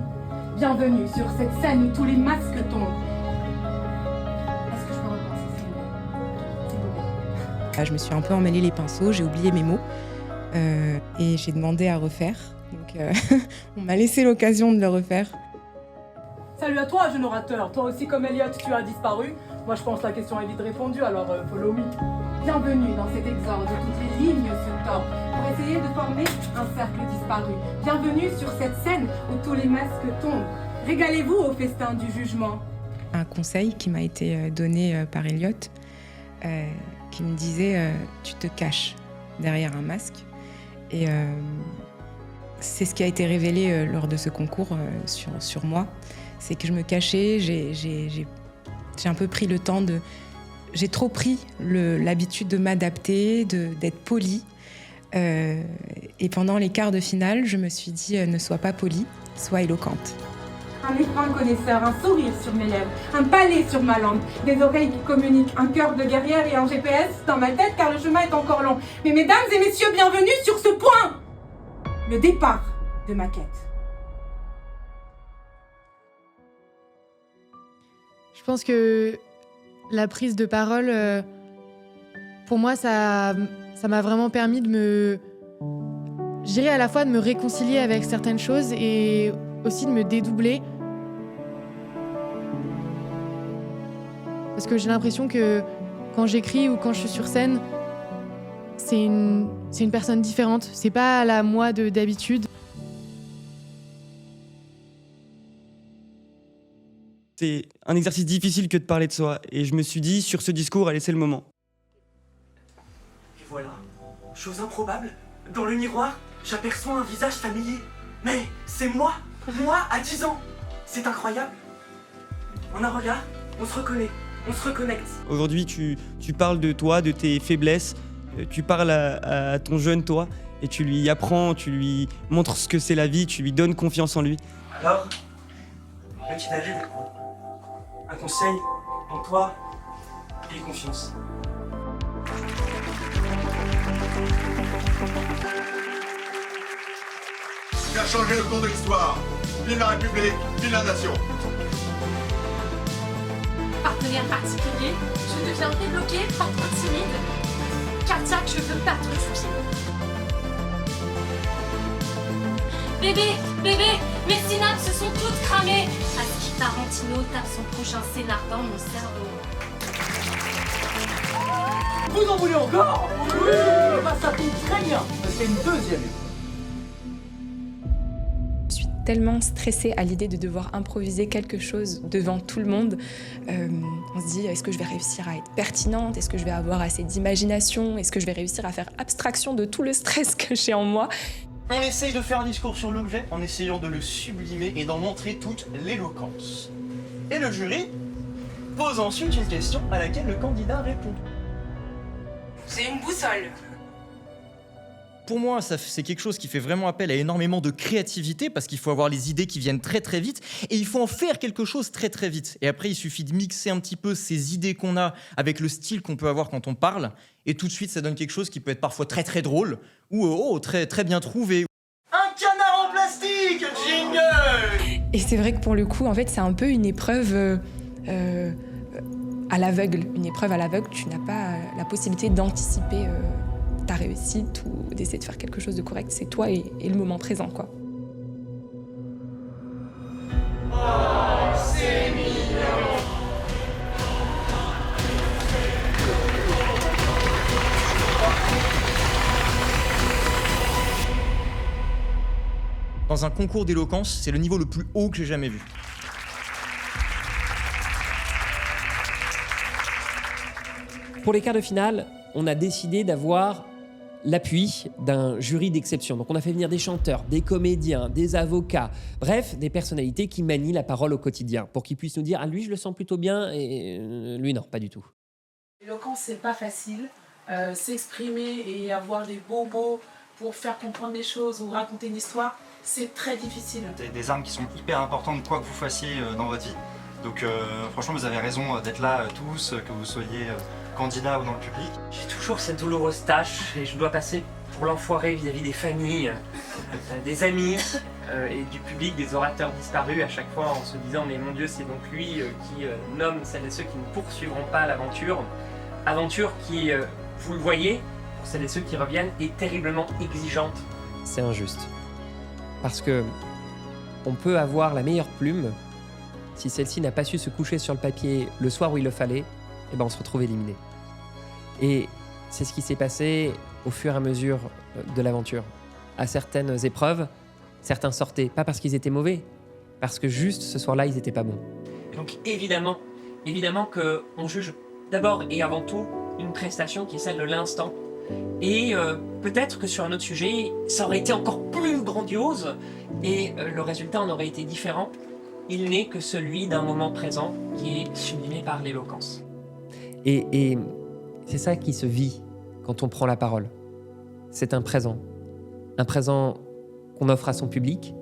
Bienvenue sur cette scène où tous les masques tombent. Est-ce que je peux recommencer, s'il vous plaît ? Je me suis un peu emmêlé les pinceaux, j'ai oublié mes mots et j'ai demandé à refaire. Donc, on m'a laissé l'occasion de le refaire. Salut à toi, jeune orateur. Toi aussi, comme Elliot, tu as disparu. Moi, je pense que la question est vite répondue, alors follow me. Bienvenue dans cet exorde où toutes les lignes se tordent pour essayer de former un cercle disparu. Bienvenue sur cette scène où tous les masques tombent. Régalez-vous au festin du jugement. Un conseil qui m'a été donné par Elliot, qui me disait tu te caches derrière un masque. Et c'est ce qui a été révélé lors de ce concours sur moi. C'est que je me cachais, j'ai un peu pris le temps de... J'ai trop pris l'habitude de m'adapter, d'être polie. Et pendant les quarts de finale, je me suis dit ne sois pas polie, sois éloquente. Un écran connaisseur, un sourire sur mes lèvres, un palais sur ma langue, des oreilles qui communiquent, un cœur de guerrière et un GPS dans ma tête car le chemin est encore long. Mais mesdames et messieurs, bienvenue sur ce point, le départ de ma quête. Je pense que la prise de parole, pour moi, ça m'a vraiment permis de me... Je dirais à la fois de me réconcilier avec certaines choses et aussi de me dédoubler. Parce que j'ai l'impression que quand j'écris ou quand je suis sur scène, c'est une personne différente. C'est pas la moi d'habitude. C'est un exercice difficile que de parler de soi. Et je me suis dit, sur ce discours, allez, c'est le moment. Et voilà, chose improbable, dans le miroir, j'aperçois un visage familier. Mais c'est moi à 10 ans. C'est incroyable. En un regard, on se reconnaît, on se reconnecte. Aujourd'hui, tu parles de toi, de tes faiblesses, tu parles à ton jeune toi, et tu lui apprends, tu lui montres ce que c'est la vie, tu lui donnes confiance en lui. Alors, petit David, un conseil en toi et confiance. Qui a changé le cours de l'histoire. Vive la République, vive la nation. Partenaire particulier, je deviendrai bloqué, pas trop timide. Cardiaque, je veux battre du pied. Bébé, mes synapses se sont toutes cramées. Aski Tarantino tape son prochain scénar dans mon cerveau. Vous en voulez encore? Oui. Bah, ça tombe très bien. C'est une deuxième. Je suis tellement stressée à l'idée de devoir improviser quelque chose devant tout le monde. On se dit, est-ce que je vais réussir à être pertinente? Est-ce que je vais avoir assez d'imagination? Est-ce que je vais réussir à faire abstraction de tout le stress que j'ai en moi? On essaye de faire un discours sur l'objet en essayant de le sublimer et d'en montrer toute l'éloquence. Et le jury pose ensuite une question à laquelle le candidat répond. C'est une boussole. Pour moi, c'est quelque chose qui fait vraiment appel à énormément de créativité parce qu'il faut avoir les idées qui viennent très très vite et il faut en faire quelque chose très très vite. Et après, il suffit de mixer un petit peu ces idées qu'on a avec le style qu'on peut avoir quand on parle et tout de suite, ça donne quelque chose qui peut être parfois très très drôle ou très très bien trouvé. Un canard en plastique, jingle! Et c'est vrai que pour le coup, en fait, c'est un peu une épreuve à l'aveugle. Une épreuve à l'aveugle, tu n'as pas la possibilité d'anticiper ta réussite ou d'essayer de faire quelque chose de correct. C'est toi et le moment présent, quoi. Oh, c'est mignon. Dans un concours d'éloquence, c'est le niveau le plus haut que j'ai jamais vu. Pour les quarts de finale, on a décidé d'avoir l'appui d'un jury d'exception. Donc on a fait venir des chanteurs, des comédiens, des avocats, bref, des personnalités qui manient la parole au quotidien pour qu'ils puissent nous dire « Ah, lui, je le sens plutôt bien » et lui, non, pas du tout. L'éloquence, c'est pas facile. S'exprimer et avoir des beaux mots pour faire comprendre les choses ou raconter une histoire, c'est très difficile. Des armes qui sont hyper importantes quoi que vous fassiez dans votre vie. Donc franchement vous avez raison d'être là tous, que vous soyez candidat ou dans le public. J'ai toujours cette douloureuse tâche et je dois passer pour l'enfoiré vis-à-vis des familles, des amis et du public, des orateurs disparus à chaque fois en se disant mais mon Dieu c'est donc lui qui nomme celles et ceux qui ne poursuivront pas l'aventure. Aventure qui, vous le voyez, pour celles et ceux qui reviennent, est terriblement exigeante. C'est injuste. Parce que on peut avoir la meilleure plume, si celle-ci n'a pas su se coucher sur le papier le soir où il le fallait, eh ben on se retrouve éliminé. Et c'est ce qui s'est passé au fur et à mesure de l'aventure. À certaines épreuves, certains sortaient, pas parce qu'ils étaient mauvais, parce que juste ce soir-là, ils n'étaient pas bons. Donc évidemment qu'on juge d'abord et avant tout une prestation qui est celle de l'instant. Et peut-être que sur un autre sujet, ça aurait été encore plus grandiose et le résultat en aurait été différent. Il n'est que celui d'un moment présent qui est sublimé par l'éloquence. Et c'est ça qui se vit quand on prend la parole. C'est un présent qu'on offre à son public,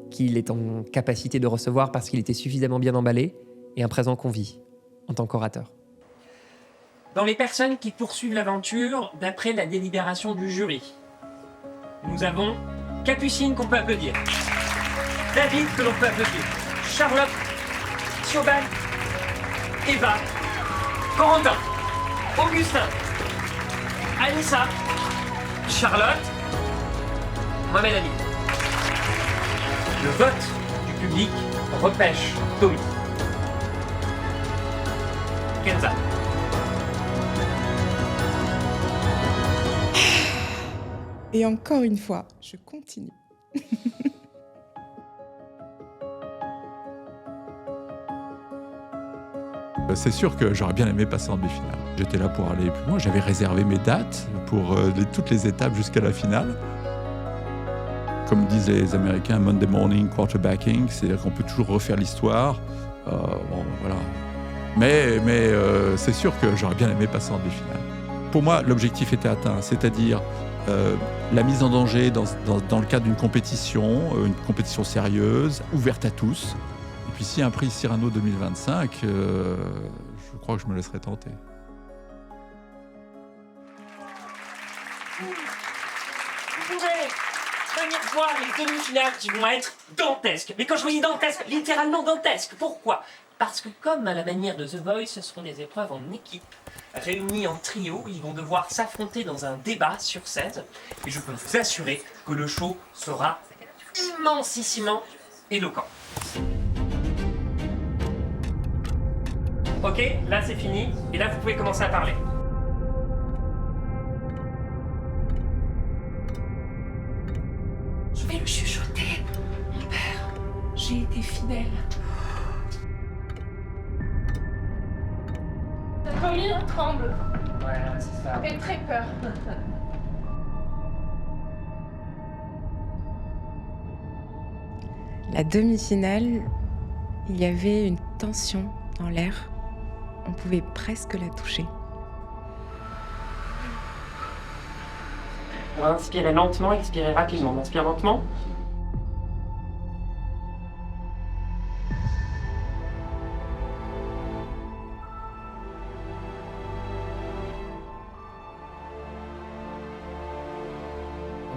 qu'il est en capacité de recevoir parce qu'il était suffisamment bien emballé, et un présent qu'on vit en tant qu'orateur. Dans les personnes qui poursuivent l'aventure, d'après la délibération du jury, nous avons Capucine qu'on peut applaudir, David que l'on peut applaudir, Charlotte, Siobhan, Eva, Corentin, Augustin, Anissa, Charlotte, Mohamed Ali. Le vote du public repêche Tommy. Kenza. Et encore une fois, je continue. C'est sûr que j'aurais bien aimé passer en demi-finale. J'étais là pour aller plus loin, j'avais réservé mes dates pour toutes les étapes jusqu'à la finale. Comme disent les Américains, Monday morning quarterbacking, c'est-à-dire qu'on peut toujours refaire l'histoire. Bon, voilà. Mais c'est sûr que j'aurais bien aimé passer en demi-finale. Pour moi, l'objectif était atteint, c'est-à-dire la mise en danger dans le cadre d'une compétition sérieuse, ouverte à tous. Et puis s'il y a un prix Cyrano 2025, je crois que je me laisserai tenter. Vous pouvez venir voir les demi-finales qui vont être dantesques. Mais quand je dis dantesques, littéralement dantesques. Pourquoi ? Parce que comme à la manière de The Voice, ce seront des épreuves en équipe, réunies en trio. Ils vont devoir s'affronter dans un débat sur scène. Et je peux vous assurer que le show sera immensissimement éloquent. Ok, là c'est fini. Et là vous pouvez commencer à parler. Je vais le chuchoter. Mon père, j'ai été fidèle. Pauline tremble. Ouais, c'est ça. Elle a très peur. La demi-finale, il y avait une tension dans l'air. On pouvait presque la toucher. On va inspirer lentement, expirer rapidement. On inspire lentement.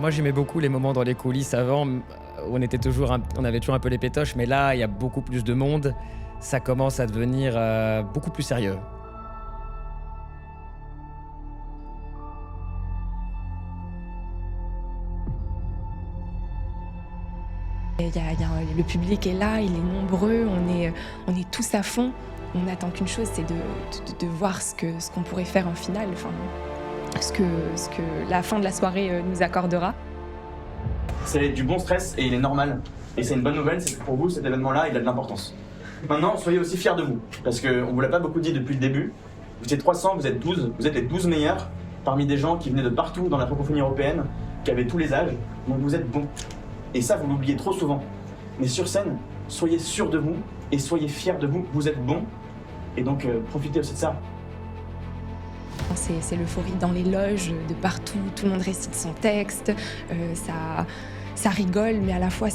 Moi j'aimais beaucoup les moments dans les coulisses avant, où on avait toujours un peu les pétoches, mais là il y a beaucoup plus de monde, ça commence à devenir beaucoup plus sérieux. Le public est là, il est nombreux, on est tous à fond. On n'attend qu'une chose, c'est de voir ce qu'on pourrait faire en finale, enfin, ce que la fin de la soirée nous accordera. C'est du bon stress et il est normal. Et c'est une bonne nouvelle, c'est que pour vous, cet événement-là, il a de l'importance. Maintenant, soyez aussi fiers de vous, parce qu'on ne vous l'a pas beaucoup dit depuis le début. Vous êtes 300, vous êtes 12, vous êtes les 12 meilleurs parmi des gens qui venaient de partout dans la francophonie européenne, qui avaient tous les âges, donc vous êtes bons. Et ça, vous l'oubliez trop souvent. Mais sur scène, soyez sûrs de vous et soyez fiers de vous, vous êtes bons, et donc profitez aussi de ça. C'est l'euphorie dans les loges, de partout, tout le monde récite son texte, ça rigole, mais à la fois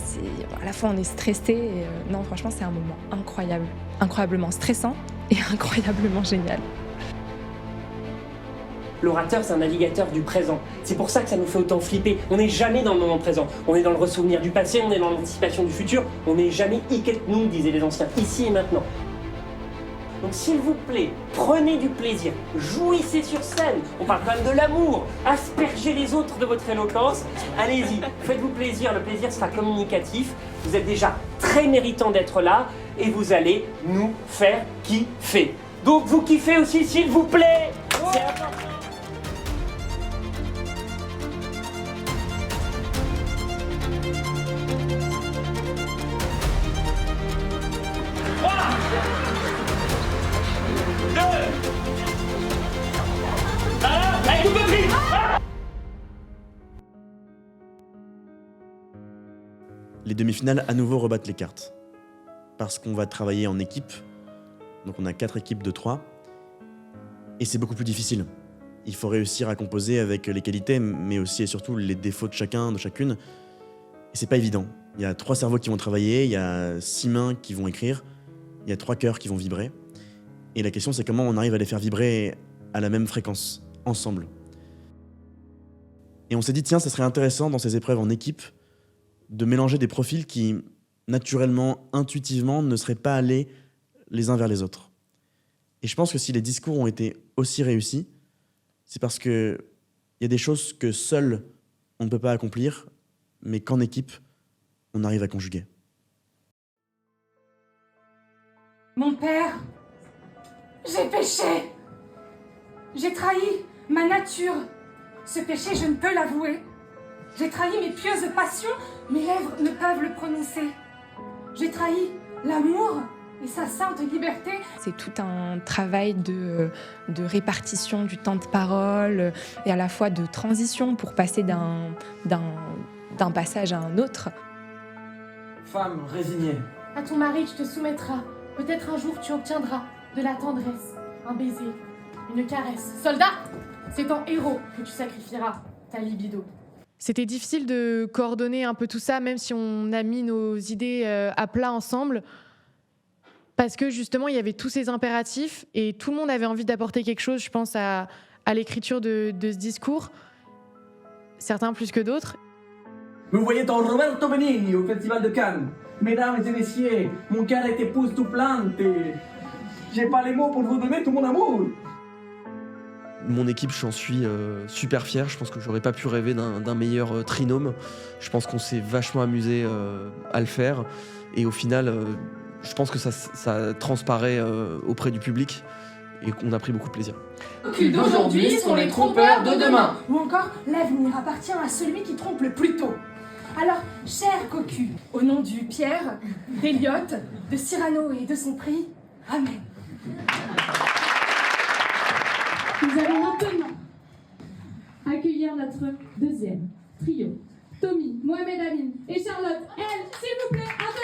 on est stressé. Non, franchement, c'est un moment incroyable, incroyablement stressant et incroyablement génial. L'orateur, c'est un navigateur du présent. C'est pour ça que ça nous fait autant flipper. On n'est jamais dans le moment présent. On est dans le ressouvenir du passé, on est dans l'anticipation du futur. On n'est jamais hic nous, disaient les anciens, ici et maintenant. Donc s'il vous plaît, prenez du plaisir, jouissez sur scène. On parle quand même de l'amour. Aspergez les autres de votre éloquence. Allez-y, faites-vous plaisir. Le plaisir sera communicatif. Vous êtes déjà très méritant d'être là et vous allez nous faire kiffer. Donc vous kiffez aussi, s'il vous plaît. C'est important. Les demi-finales à nouveau rebattent les cartes. Parce qu'on va travailler en équipe, donc on a 4 équipes de 3, et c'est beaucoup plus difficile. Il faut réussir à composer avec les qualités, mais aussi et surtout les défauts de chacun, de chacune. Et c'est pas évident. Il y a 3 cerveaux qui vont travailler, il y a 6 mains qui vont écrire, il y a 3 cœurs qui vont vibrer. Et la question, c'est comment on arrive à les faire vibrer à la même fréquence, ensemble. Et on s'est dit, tiens, ça serait intéressant dans ces épreuves en équipe de mélanger des profils qui, naturellement, intuitivement, ne seraient pas allés les uns vers les autres. Et je pense que si les discours ont été aussi réussis, c'est parce qu'il y a des choses que seul on ne peut pas accomplir, mais qu'en équipe, on arrive à conjuguer. Mon père, j'ai péché. J'ai trahi ma nature. Ce péché, je ne peux l'avouer. J'ai trahi mes pieuses passions, mes lèvres ne peuvent le prononcer. J'ai trahi l'amour et sa sainte liberté. C'est tout un travail de répartition du temps de parole et à la fois de transition pour passer d'un passage à un autre. Femme résignée. À ton mari, tu te soumettras. Peut-être un jour, tu obtiendras de la tendresse, un baiser, une caresse. Soldat, c'est en héros que tu sacrifieras ta libido. C'était difficile de coordonner un peu tout ça, même si on a mis nos idées à plat ensemble, parce que justement, il y avait tous ces impératifs et tout le monde avait envie d'apporter quelque chose, je pense, à l'écriture de ce discours, certains plus que d'autres. Me voyez dans Roberto Benigni au Festival de Cannes. Mesdames et messieurs, mon cœur est époustouflante. J'ai pas les mots pour vous donner tout mon amour. Mon équipe, j'en suis super fier. Je pense que j'aurais pas pu rêver d'un meilleur trinôme. Je pense qu'on s'est vachement amusé à le faire. Et au final, je pense que ça transparaît auprès du public et qu'on a pris beaucoup de plaisir. Qui d'aujourd'hui sont les trompeurs de demain. Ou encore, l'avenir appartient à celui qui trompe le plus tôt. Alors, cher cocu, au nom du Pierre, d'Eliott, de Cyrano et de son prix, Amen. Nous allons maintenant accueillir notre deuxième trio. Tommy, Mohamed Amin et Charlotte, elle, s'il vous plaît, un peu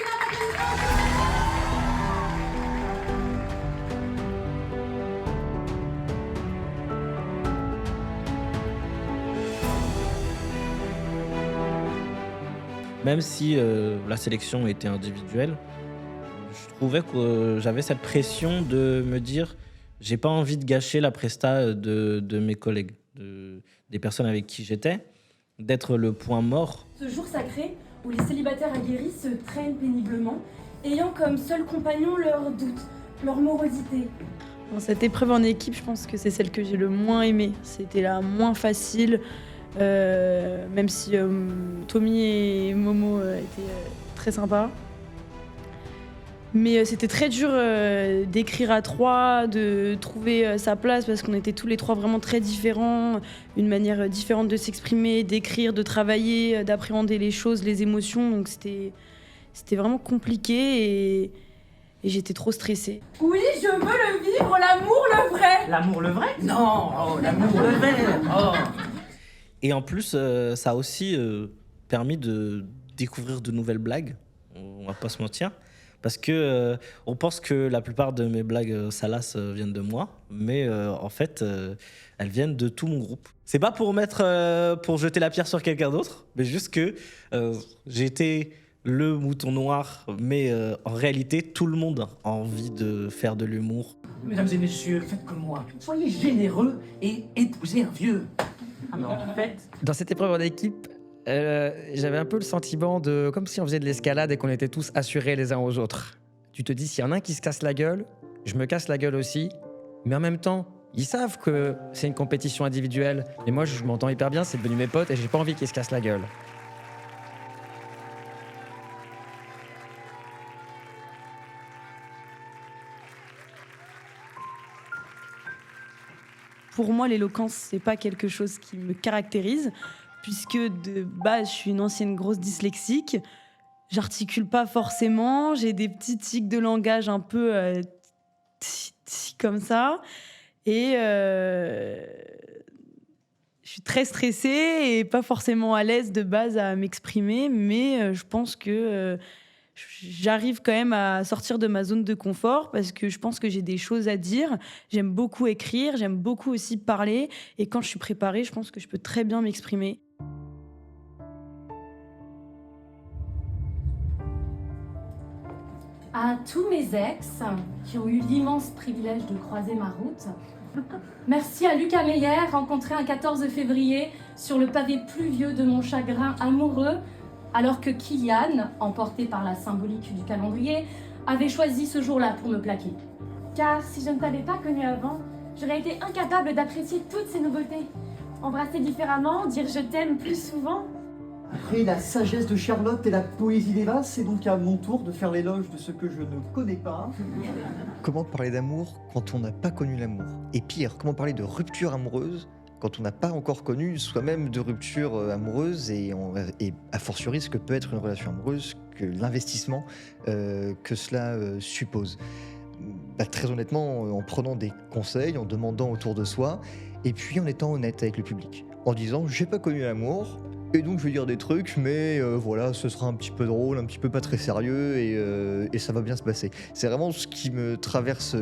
Même si la sélection était individuelle, je trouvais que j'avais cette pression de me dire j'ai pas envie de gâcher la presta de mes collègues, des personnes avec qui j'étais, d'être le point mort. Ce jour sacré où les célibataires aguerris se traînent péniblement, ayant comme seul compagnon leurs doutes, leur morosité. Dans cette épreuve en équipe, je pense que c'est celle que j'ai le moins aimée. C'était la moins facile. Même si Tommy et Momo étaient très sympas. Mais c'était très dur d'écrire à 3, de trouver sa place parce qu'on était tous les 3 vraiment très différents, une manière différente de s'exprimer, d'écrire, de travailler, d'appréhender les choses, les émotions. Donc c'était vraiment compliqué et j'étais trop stressée. Oui, je veux le vivre, l'amour le vrai. L'amour le vrai? Non, oh, l'amour le vrai. Oh. Et en plus, ça a aussi permis de découvrir de nouvelles blagues, on va pas se mentir. Parce que on pense que la plupart de mes blagues salaces viennent de moi, mais en fait, elles viennent de tout mon groupe. C'est pas pour pour jeter la pierre sur quelqu'un d'autre, mais juste que j'ai été le mouton noir, mais en réalité, tout le monde a envie de faire de l'humour. Mesdames et messieurs, faites comme moi. Soyez généreux et épousez un vieux. Ah, mais en fait... Dans cette épreuve en équipe, j'avais un peu le sentiment de comme si on faisait de l'escalade et qu'on était tous assurés les uns aux autres. Tu te dis, s'il y en a un qui se casse la gueule, je me casse la gueule aussi. Mais en même temps, ils savent que c'est une compétition individuelle. Et moi, je m'entends hyper bien, c'est devenu mes potes et j'ai pas envie qu'ils se cassent la gueule. Pour moi, l'éloquence, c'est pas quelque chose qui me caractérise, puisque de base, je suis une ancienne grosse dyslexique. J'articule pas forcément, j'ai des petits tics de langage un peu comme ça. Et je suis très stressée et pas forcément à l'aise de base à m'exprimer, mais je pense que j'arrive quand même à sortir de ma zone de confort parce que je pense que j'ai des choses à dire. J'aime beaucoup écrire, j'aime beaucoup aussi parler. Et quand je suis préparée, je pense que je peux très bien m'exprimer. À tous mes ex qui ont eu l'immense privilège de croiser ma route, merci à Lucas Meyer, rencontré un 14 février sur le pavé pluvieux de mon chagrin amoureux, alors que Kylian, emporté par la symbolique du calendrier, avait choisi ce jour-là pour me plaquer. Car si je ne t'avais pas connu avant, j'aurais été incapable d'apprécier toutes ces nouveautés. Embrasser différemment, dire je t'aime plus souvent. Après la sagesse de Charlotte et la poésie d'Eva, c'est donc à mon tour de faire l'éloge de ce que je ne connais pas. Comment parler d'amour quand on n'a pas connu l'amour? Et pire, comment parler de rupture amoureuse quand on n'a pas encore connu soi-même de rupture amoureuse et a fortiori ce que peut être une relation amoureuse, que l'investissement que cela suppose. Très honnêtement, en prenant des conseils, en demandant autour de soi, et puis en étant honnête avec le public, en disant j'ai pas connu l'amour, et donc je vais dire des trucs, mais voilà, ce sera un petit peu drôle, un petit peu pas très sérieux, et ça va bien se passer. C'est vraiment ce qui me traverse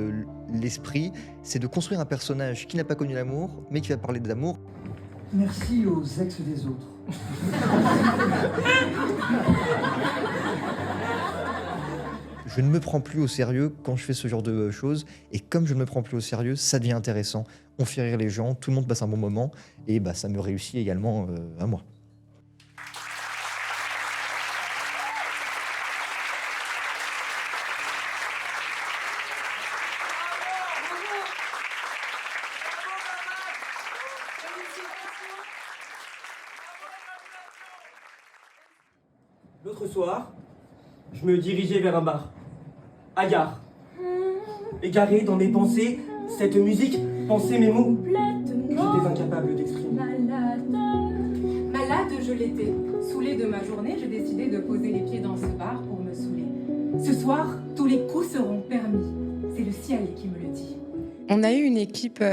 l'esprit, c'est de construire un personnage qui n'a pas connu l'amour, mais qui va parler d'amour. Merci aux ex des autres. Je ne me prends plus au sérieux quand je fais ce genre de choses, et comme je ne me prends plus au sérieux, ça devient intéressant. On fait rire les gens, tout le monde passe un bon moment, et ça me réussit également à moi. L'autre soir, je me dirigeais vers un bar. Hagard. Égaré dans mes pensées, cette musique pensait mes mots. J'étais incapable d'exprimer. Malade, je l'étais. Saoulée de ma journée, j'ai décidé de poser les pieds dans ce bar pour me saouler. Ce soir, tous les coups seront permis. C'est le ciel qui me le dit. On a eu une équipe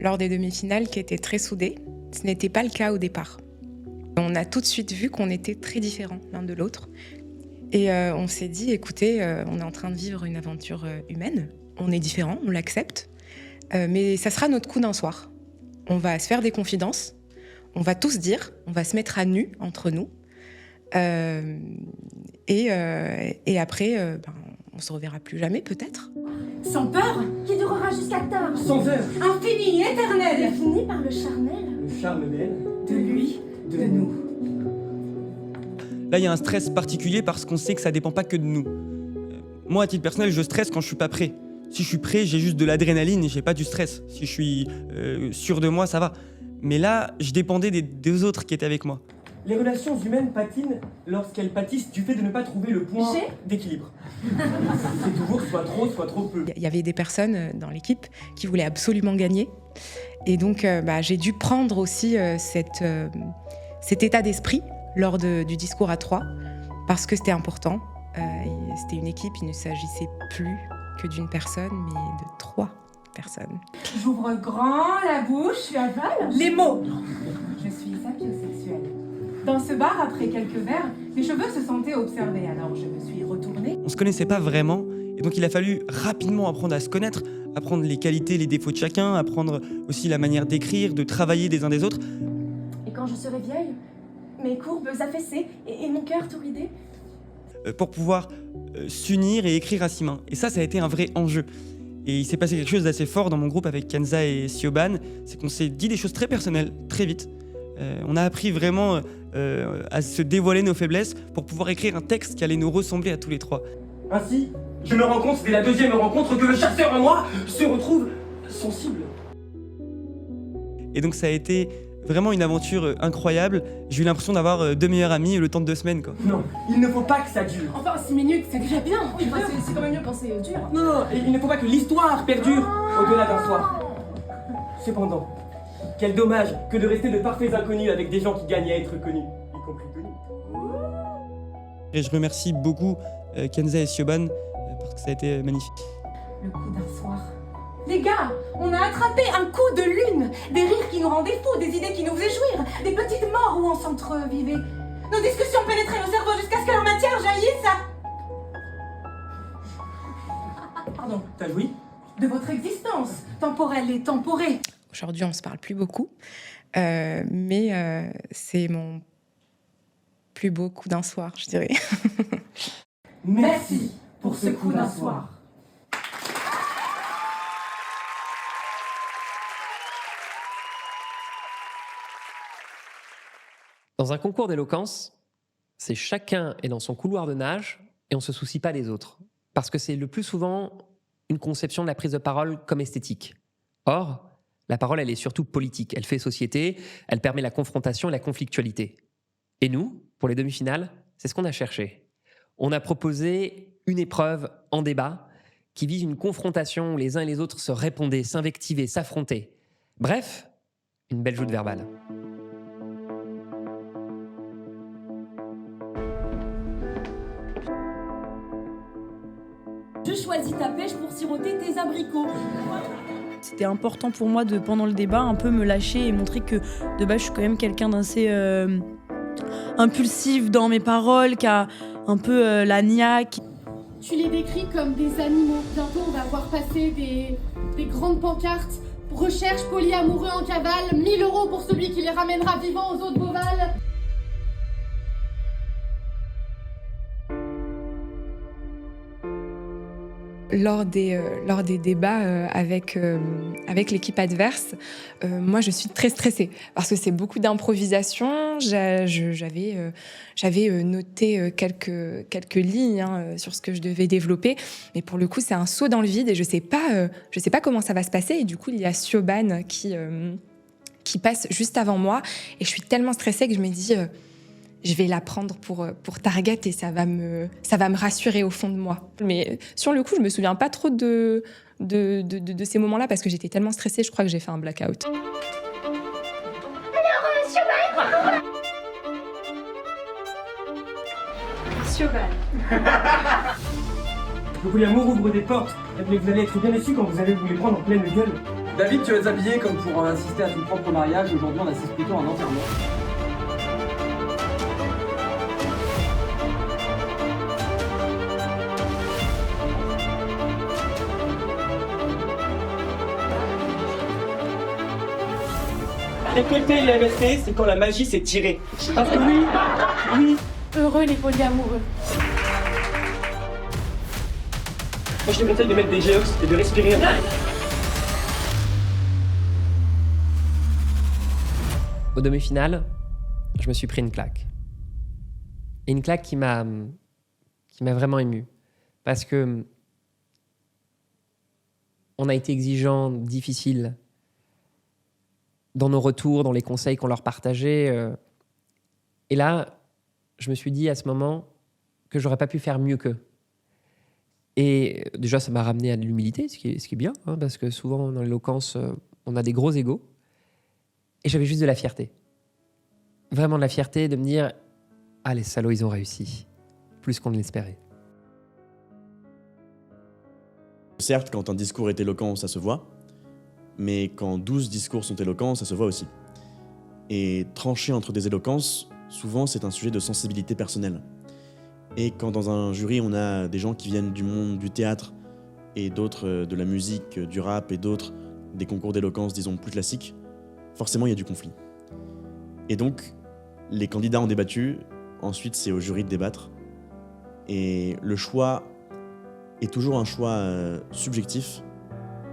lors des demi-finales qui était très soudée. Ce n'était pas le cas au départ. On a tout de suite vu qu'on était très différents l'un de l'autre. Et on s'est dit, écoutez, on est en train de vivre une aventure humaine. On est différents, on l'accepte. Mais ça sera notre coup d'un soir. On va se faire des confidences. On va tout se dire. On va se mettre à nu entre nous. Et après, on se reverra plus jamais, peut-être. Sans peur, qui durera jusqu'à tard. Sans heure. Infini, éternel. Défini par le charnel. Le charme d'elle. De lui, de nous. Là, il y a un stress particulier parce qu'on sait que ça dépend pas que de nous. Moi, à titre personnel, je stresse quand je suis pas prêt. Si je suis prêt, j'ai juste de l'adrénaline et j'ai pas du stress. Si je suis sûr de moi, ça va. Mais là, je dépendais des deux autres qui étaient avec moi. Les relations humaines patinent lorsqu'elles pâtissent du fait de ne pas trouver le point d'équilibre. C'est toujours soit trop peu. Il y avait des personnes dans l'équipe qui voulaient absolument gagner. Et donc, j'ai dû prendre aussi cet état d'esprit lors du discours à 3, parce que c'était important. C'était une équipe, il ne s'agissait plus que d'une personne, mais de 3 personnes. J'ouvre grand la bouche, Tu avales les mots. Je suis sapiosexuelle. Dans ce bar, après quelques verres, Mes cheveux se sentaient observés, alors je me suis retournée. On se connaissait pas vraiment, et donc il a fallu rapidement apprendre à se connaître, apprendre les qualités, les défauts de chacun, apprendre aussi la manière d'écrire, de travailler des uns des autres. Et quand je serai vieille, mes courbes affaissées et mon cœur tout ridé, Pour pouvoir s'unir et écrire à six mains. Et ça a été un vrai enjeu. Et il s'est passé quelque chose d'assez fort dans mon groupe avec Kenza et Siobhan, c'est qu'on s'est dit des choses très personnelles, très vite. On a appris vraiment à se dévoiler nos faiblesses pour pouvoir écrire un texte qui allait nous ressembler à tous les trois. Ainsi, je me rends compte dès la deuxième rencontre que le chasseur en moi se retrouve sensible. Et donc ça a été vraiment une aventure incroyable. J'ai eu l'impression d'avoir deux meilleurs amis le temps de 2 semaines, quoi. Non, il ne faut pas que ça dure. Enfin, 6 minutes, c'est déjà bien. Oui, c'est quand même mieux penser dur. Non, il ne faut pas que l'histoire perdure au-delà d'un soir. Cependant, quel dommage que de rester de parfaits inconnus avec des gens qui gagnent à être connus, y compris Tony. Et je remercie beaucoup Kenza et Siobhan parce que ça a été magnifique. Le coup d'un soir. Les gars, on a attrapé un coup de lune. Des rires qui nous rendaient fous, des idées qui nous faisaient jouir, des petites morts où on s'entrevivait. Nos discussions pénétraient nos cerveaux jusqu'à ce que leur matière jaillisse. Pardon, t'as joui? De votre existence, temporelle et temporée. Aujourd'hui, on se parle plus beaucoup, mais c'est mon plus beau coup d'un soir, je dirais. Merci pour ce coup d'un soir. Dans un concours d'éloquence, c'est chacun est dans son couloir de nage et on ne se soucie pas des autres. Parce que c'est le plus souvent une conception de la prise de parole comme esthétique. Or, la parole, elle est surtout politique. Elle fait société, elle permet la confrontation et la conflictualité. Et nous, pour les demi-finales, c'est ce qu'on a cherché. On a proposé une épreuve en débat qui vise une confrontation où les uns et les autres se répondaient, s'invectivaient, s'affrontaient. Bref, une belle joute verbale. Je choisis ta pêche pour siroter tes abricots. C'était important pour moi de, pendant le débat, un peu me lâcher et montrer que de base je suis quand même quelqu'un d'assez impulsif dans mes paroles, qui a un peu la niaque. Tu les décris comme des animaux. Bientôt, on va voir passer des grandes pancartes. Recherche polyamoureux en cavale, 1 000 € pour celui qui les ramènera vivants aux eaux de Beauval. Lors des débats avec l'équipe adverse, moi je suis très stressée parce que c'est beaucoup d'improvisation. J'avais noté quelques lignes sur ce que je devais développer, mais pour le coup c'est un saut dans le vide et je sais pas comment ça va se passer. Et du coup il y a Siobhan qui passe juste avant moi et je suis tellement stressée que je me dis je vais la prendre pour target et ça va me rassurer au fond de moi. Mais sur le coup, je me souviens pas trop de ces moments-là parce que j'étais tellement stressée, je crois que j'ai fait un blackout. Alors, Siobhan. Le polyamour ouvre des portes, mais vous allez être bien déçus quand vous allez vous les prendre en pleine gueule. David, tu vas t'habiller comme pour assister à ton propre mariage. Aujourd'hui, on assiste plutôt à un enterrement. Récolter les MST, c'est quand la magie s'est tirée. Parce que oui. Heureux les polyamoureux. Moi, je te conseille de mettre des Geox et de respirer. Au demi-finale, je me suis pris une claque. Et une claque qui m'a vraiment ému. Parce que on a été exigeant, difficile dans nos retours, dans les conseils qu'on leur partageait. Et là, je me suis dit à ce moment que j'aurais pas pu faire mieux qu'eux. Et déjà, ça m'a ramené à de l'humilité, ce qui est bien, parce que souvent, dans l'éloquence, on a des gros égos. Et j'avais juste de la fierté. Vraiment de la fierté de me dire « Ah, les salauds, ils ont réussi. » Plus qu'on ne l'espérait. Certes, quand un discours est éloquent, ça se voit. Mais quand 12 discours sont éloquents, ça se voit aussi. Et trancher entre des éloquences, souvent c'est un sujet de sensibilité personnelle. Et quand dans un jury on a des gens qui viennent du monde du théâtre et d'autres de la musique, du rap et d'autres des concours d'éloquence, disons, plus classiques, forcément il y a du conflit. Et donc, les candidats ont débattu, ensuite c'est au jury de débattre. Et le choix est toujours un choix subjectif,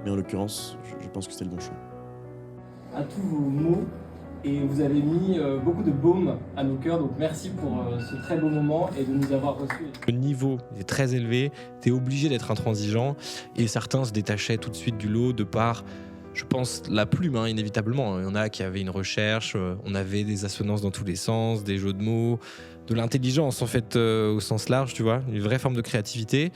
mais en l'occurrence, je pense que c'était le bon choix. À tous vos mots, et vous avez mis beaucoup de baume à nos cœurs, donc merci pour ce très beau moment et de nous avoir reçus. Le niveau est très élevé, tu es obligé d'être intransigeant, et certains se détachaient tout de suite du lot de par, je pense, la plume, inévitablement. Il y en a qui avaient une recherche, on avait des assonances dans tous les sens, des jeux de mots, de l'intelligence en fait au sens large, tu vois, une vraie forme de créativité.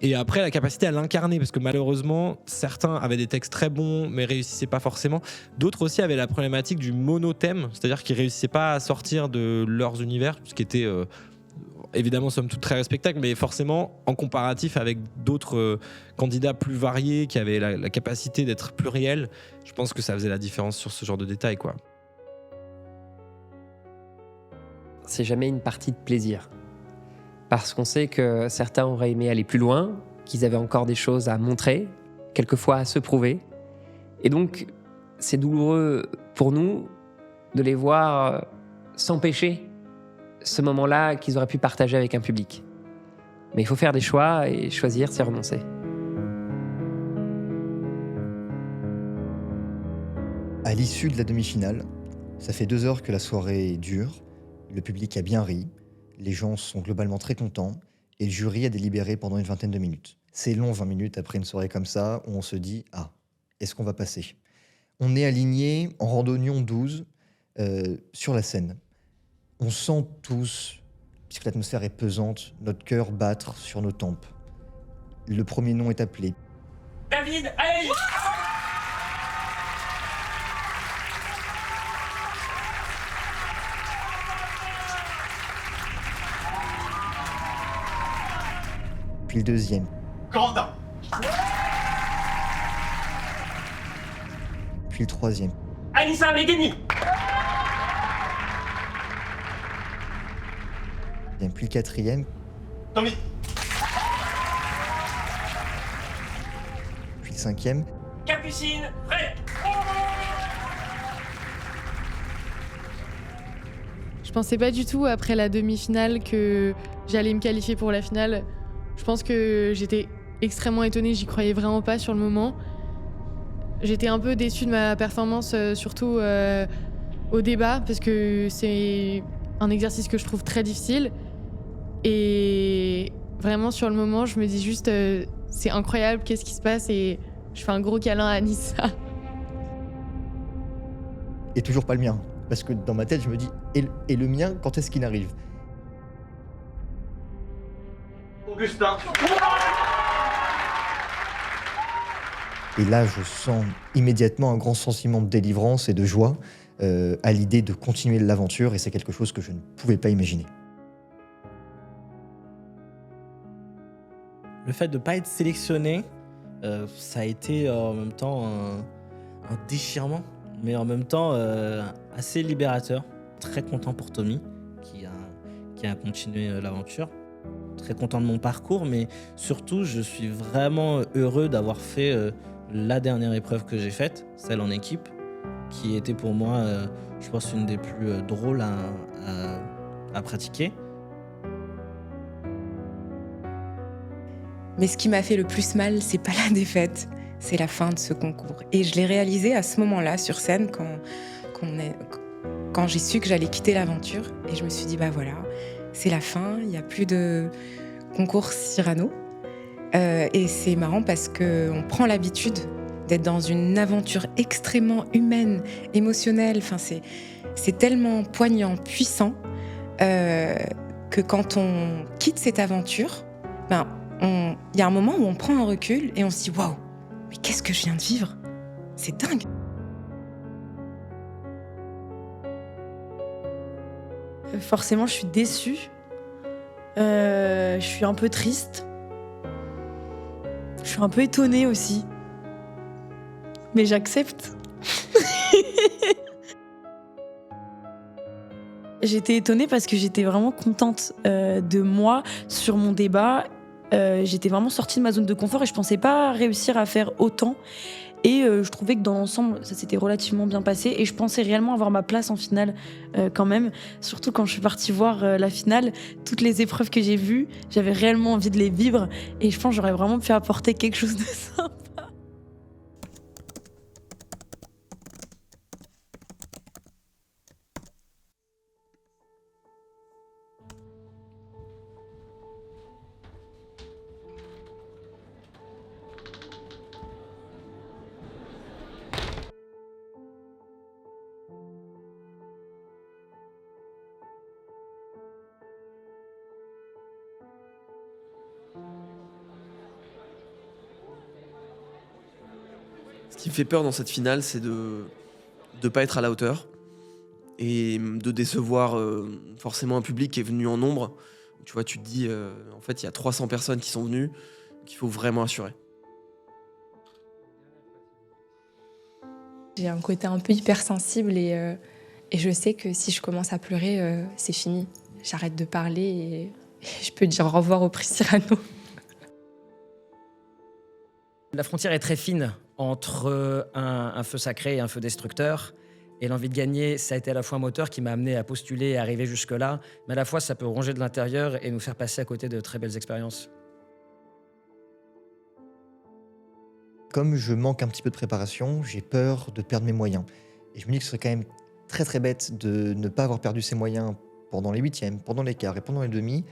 Et après, la capacité à l'incarner, parce que malheureusement, certains avaient des textes très bons, mais réussissaient pas forcément. D'autres aussi avaient la problématique du monothème, c'est-à-dire qu'ils réussissaient pas à sortir de leurs univers, ce qui était évidemment somme toute très respectable, mais forcément en comparatif avec d'autres candidats plus variés qui avaient la capacité d'être pluriels, je pense que ça faisait la différence sur ce genre de détails, quoi. C'est jamais une partie de plaisir. Parce qu'on sait que certains auraient aimé aller plus loin, qu'ils avaient encore des choses à montrer, quelquefois à se prouver. Et donc, c'est douloureux pour nous de les voir s'empêcher ce moment-là qu'ils auraient pu partager avec un public. Mais il faut faire des choix, et choisir, c'est renoncer. À l'issue de la demi-finale, ça fait 2 heures que la soirée dure, le public a bien ri, les gens sont globalement très contents, et le jury a délibéré pendant une vingtaine de minutes. C'est long, 20 minutes après une soirée comme ça, où on se dit « Ah, est-ce qu'on va passer ?» On est alignés en randonnion 12 sur la scène. On sent tous, puisque l'atmosphère est pesante, notre cœur battre sur nos tempes. Le premier nom est appelé. David, allez! Puis le deuxième. Corentin! Puis le troisième. Anissa Megheni! Puis le quatrième. Tommy! Puis le cinquième. Capucine, prêt! Je pensais pas du tout après la demi-finale que j'allais me qualifier pour la finale. Je pense que j'étais extrêmement étonnée, j'y croyais vraiment pas sur le moment. J'étais un peu déçue de ma performance, surtout au débat, parce que c'est un exercice que je trouve très difficile. Et vraiment, sur le moment, je me dis juste, c'est incroyable, qu'est-ce qui se passe? Et je fais un gros câlin à Anissa. Et toujours pas le mien. Parce que dans ma tête, je me dis, et le mien, quand est-ce qu'il arrive? Augustin! Et là, je sens immédiatement un grand sentiment de délivrance et de joie à l'idée de continuer l'aventure, et c'est quelque chose que je ne pouvais pas imaginer. Le fait de ne pas être sélectionné, ça a été en même temps un déchirement, mais en même temps assez libérateur. Très content pour Tommy, qui a continué l'aventure. Très content de mon parcours, mais surtout, je suis vraiment heureux d'avoir fait la dernière épreuve que j'ai faite, celle en équipe, qui était pour moi, je pense, une des plus drôles à pratiquer. Mais ce qui m'a fait le plus mal, c'est pas la défaite, c'est la fin de ce concours. Et je l'ai réalisé à ce moment-là, sur scène, quand j'ai su que j'allais quitter l'aventure. Et je me suis dit, bah voilà, c'est la fin, il n'y a plus de concours Cyrano. Et c'est marrant parce qu'on prend l'habitude d'être dans une aventure extrêmement humaine, émotionnelle. Enfin, c'est tellement poignant, puissant, que quand on quitte cette aventure, il y a un moment où on prend un recul et on se dit « Waouh, mais qu'est-ce que je viens de vivre? C'est dingue !» Forcément, je suis déçue. Je suis un peu triste. Je suis un peu étonnée aussi. Mais j'accepte. J'étais étonnée parce que j'étais vraiment contente de moi sur mon débat. J'étais vraiment sortie de ma zone de confort et je pensais pas réussir à faire autant. Et je trouvais que dans l'ensemble, ça s'était relativement bien passé. Et je pensais réellement avoir ma place en finale quand même. Surtout quand je suis partie voir la finale, toutes les épreuves que j'ai vues, j'avais réellement envie de les vivre. Et je pense que j'aurais vraiment pu apporter quelque chose de sympa. Ce qui me fait peur dans cette finale, c'est de ne pas être à la hauteur et de décevoir forcément un public qui est venu en nombre. Tu vois, tu te dis, en fait, il y a 300 personnes qui sont venues, qu'il faut vraiment assurer. J'ai un côté un peu hypersensible et je sais que si je commence à pleurer, c'est fini. J'arrête de parler et je peux dire au revoir au prix Cyrano. La frontière est très fine entre un feu sacré et un feu destructeur. Et l'envie de gagner, ça a été à la fois un moteur qui m'a amené à postuler et arriver jusque-là, mais à la fois ça peut ronger de l'intérieur et nous faire passer à côté de très belles expériences. Comme je manque un petit peu de préparation, j'ai peur de perdre mes moyens. Et je me dis que ce serait quand même très très bête de ne pas avoir perdu ses moyens pendant les huitièmes, pendant les quarts et pendant les demi,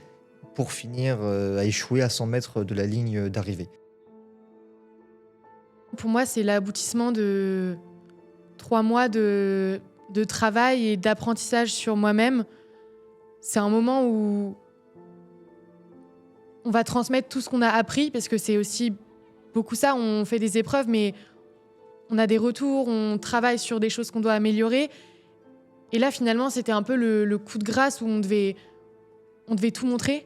pour finir à échouer à 100 mètres de la ligne d'arrivée. Pour moi, c'est l'aboutissement de 3 mois de travail et d'apprentissage sur moi-même. C'est un moment où on va transmettre tout ce qu'on a appris, parce que c'est aussi beaucoup ça. On fait des épreuves, mais on a des retours, on travaille sur des choses qu'on doit améliorer. Et là, finalement, c'était un peu le coup de grâce où on devait tout montrer.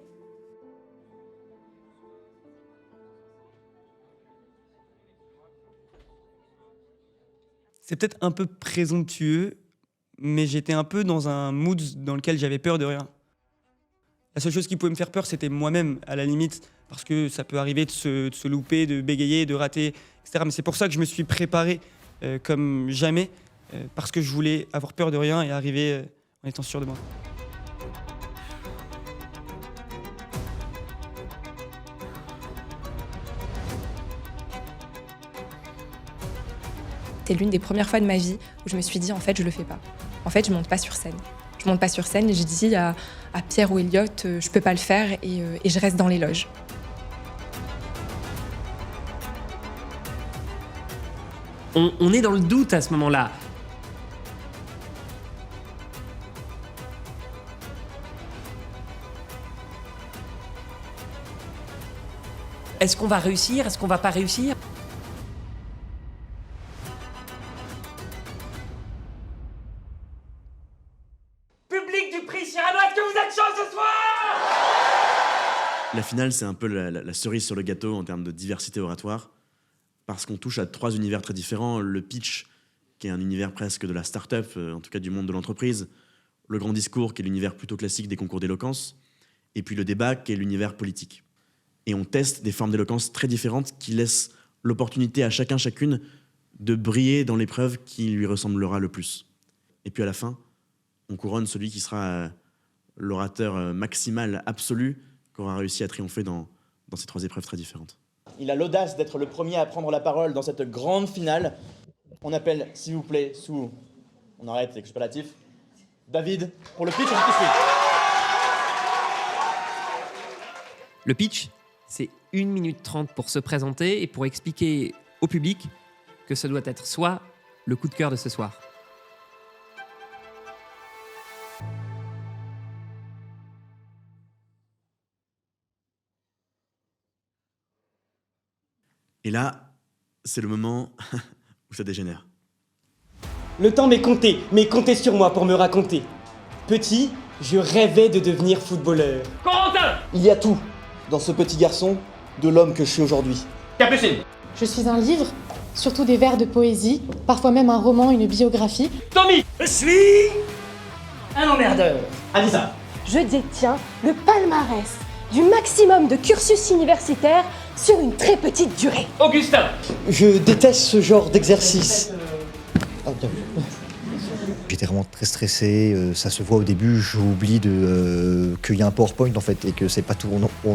C'est peut-être un peu présomptueux, mais j'étais un peu dans un mood dans lequel j'avais peur de rien. La seule chose qui pouvait me faire peur, c'était moi-même, à la limite, parce que ça peut arriver de se louper, de bégayer, de rater, etc. Mais c'est pour ça que je me suis préparé comme jamais, parce que je voulais avoir peur de rien et arriver en étant sûr de moi. C'était l'une des premières fois de ma vie où je me suis dit, en fait, je le fais pas. En fait, je monte pas sur scène. Je monte pas sur scène et j'ai dit à Pierre ou Elliot, je peux pas le faire et je reste dans les loges. On est dans le doute à ce moment-là. Est-ce qu'on va réussir? Est-ce qu'on va pas réussir? La finale, c'est un peu la cerise sur le gâteau en termes de diversité oratoire, parce qu'on touche à 3 univers très différents. Le pitch, qui est un univers presque de la start-up, en tout cas du monde de l'entreprise. Le grand discours, qui est l'univers plutôt classique des concours d'éloquence. Et puis le débat, qui est l'univers politique. Et on teste des formes d'éloquence très différentes qui laissent l'opportunité à chacune de briller dans l'épreuve qui lui ressemblera le plus. Et puis à la fin, on couronne celui qui sera l'orateur maximal absolu, qui aura réussi à triompher dans ces 3 épreuves très différentes. Il a l'audace d'être le premier à prendre la parole dans cette grande finale. On appelle, s'il vous plaît, on arrête les superlatifs, David, pour le pitch en tout de suite. Le pitch, c'est 1 minute 30 pour se présenter et pour expliquer au public que ce doit être soit le coup de cœur de ce soir. Et là, c'est le moment où ça dégénère. Le temps m'est compté, mais comptez sur moi pour me raconter. Petit, je rêvais de devenir footballeur. Corentin! Il y a tout dans ce petit garçon de l'homme que je suis aujourd'hui. Capucine! Je suis un livre, surtout des vers de poésie, parfois même un roman, une biographie. Tommy! Je suis Un emmerdeur. Anissa. Je détiens le palmarès du maximum de cursus universitaire sur une très petite durée. Augustin. Je déteste ce genre d'exercice. Ah, bien vu. J'étais vraiment très stressé, ça se voit au début, j'oublie qu'il y a un PowerPoint en fait et que c'est pas tout,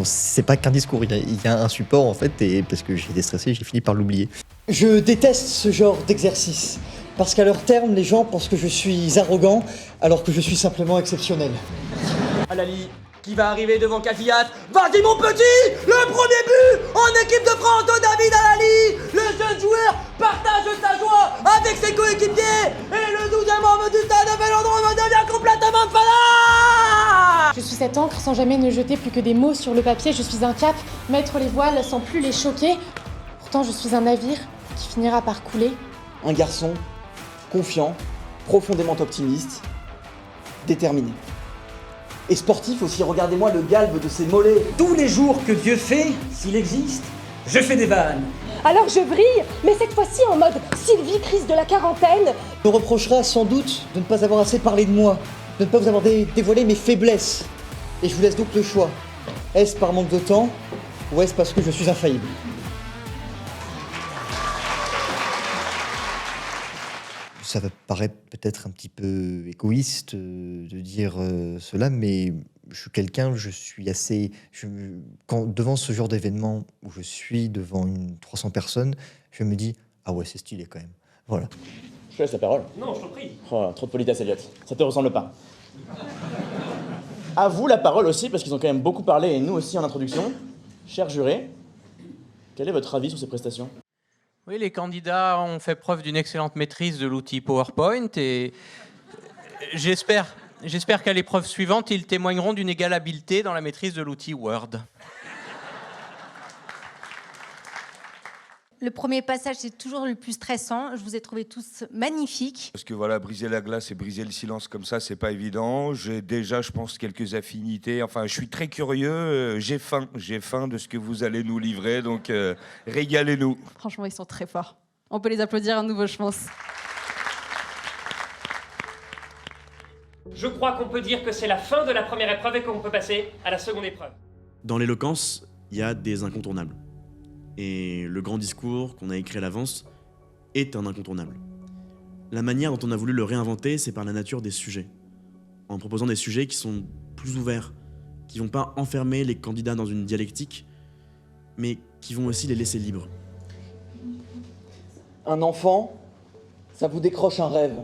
c'est pas qu'un discours, il y a un support en fait et parce que j'étais stressé, j'ai fini par l'oublier. Je déteste ce genre d'exercice parce qu'à leur terme, les gens pensent que je suis arrogant alors que je suis simplement exceptionnel. Alali, qui va arriver devant Casillas. Vas-y mon petit, le premier but en équipe de France de David Alali. Le jeune joueur partage sa joie avec ses coéquipiers et le 12e homme du stade de Vélodrome devient complètement fada. Je suis cette encre sans jamais ne jeter plus que des mots sur le papier. Je suis un cap, mettre les voiles sans plus les choquer. Pourtant, je suis un navire qui finira par couler. Un garçon confiant, profondément optimiste, déterminé. Et sportif aussi, regardez-moi le galbe de ses mollets. Tous les jours que Dieu fait, s'il existe, je fais des vannes. Alors je brille, mais cette fois-ci en mode Sylvie, crise de la quarantaine. On me reprochera sans doute de ne pas avoir assez parlé de moi, de ne pas vous avoir dévoilé mes faiblesses. Et je vous laisse donc le choix. Est-ce par manque de temps ou est-ce parce que je suis infaillible ? Ça va paraître peut-être un petit peu égoïste de dire cela, mais je suis assez... Quand, devant ce genre d'événement où je suis devant 300 personnes, je me dis « Ah ouais, c'est stylé quand même. » Voilà. Je te laisse la parole. Non, je t'en prie. Oh, trop de politesse, Elliot. Ça te ressemble pas. À vous la parole aussi, parce qu'ils ont quand même beaucoup parlé, et nous aussi en introduction. Cher juré, quel est votre avis sur ces prestations ? Oui, les candidats ont fait preuve d'une excellente maîtrise de l'outil PowerPoint et j'espère qu'à l'épreuve suivante, ils témoigneront d'une égale habileté dans la maîtrise de l'outil Word. Le premier passage, c'est toujours le plus stressant. Je vous ai trouvés tous magnifiques. Parce que voilà, briser la glace et briser le silence comme ça, c'est pas évident. J'ai déjà, je pense, quelques affinités. Enfin, je suis très curieux. J'ai faim de ce que vous allez nous livrer. Donc, régalez-nous. Franchement, ils sont très forts. On peut les applaudir à nouveau, je pense. Je crois qu'on peut dire que c'est la fin de la première épreuve et qu'on peut passer à la seconde épreuve. Dans l'éloquence, il y a des incontournables. Et le grand discours qu'on a écrit à l'avance est un incontournable. La manière dont on a voulu le réinventer, c'est par la nature des sujets. En proposant des sujets qui sont plus ouverts, qui vont pas enfermer les candidats dans une dialectique, mais qui vont aussi les laisser libres. Un enfant, ça vous décroche un rêve,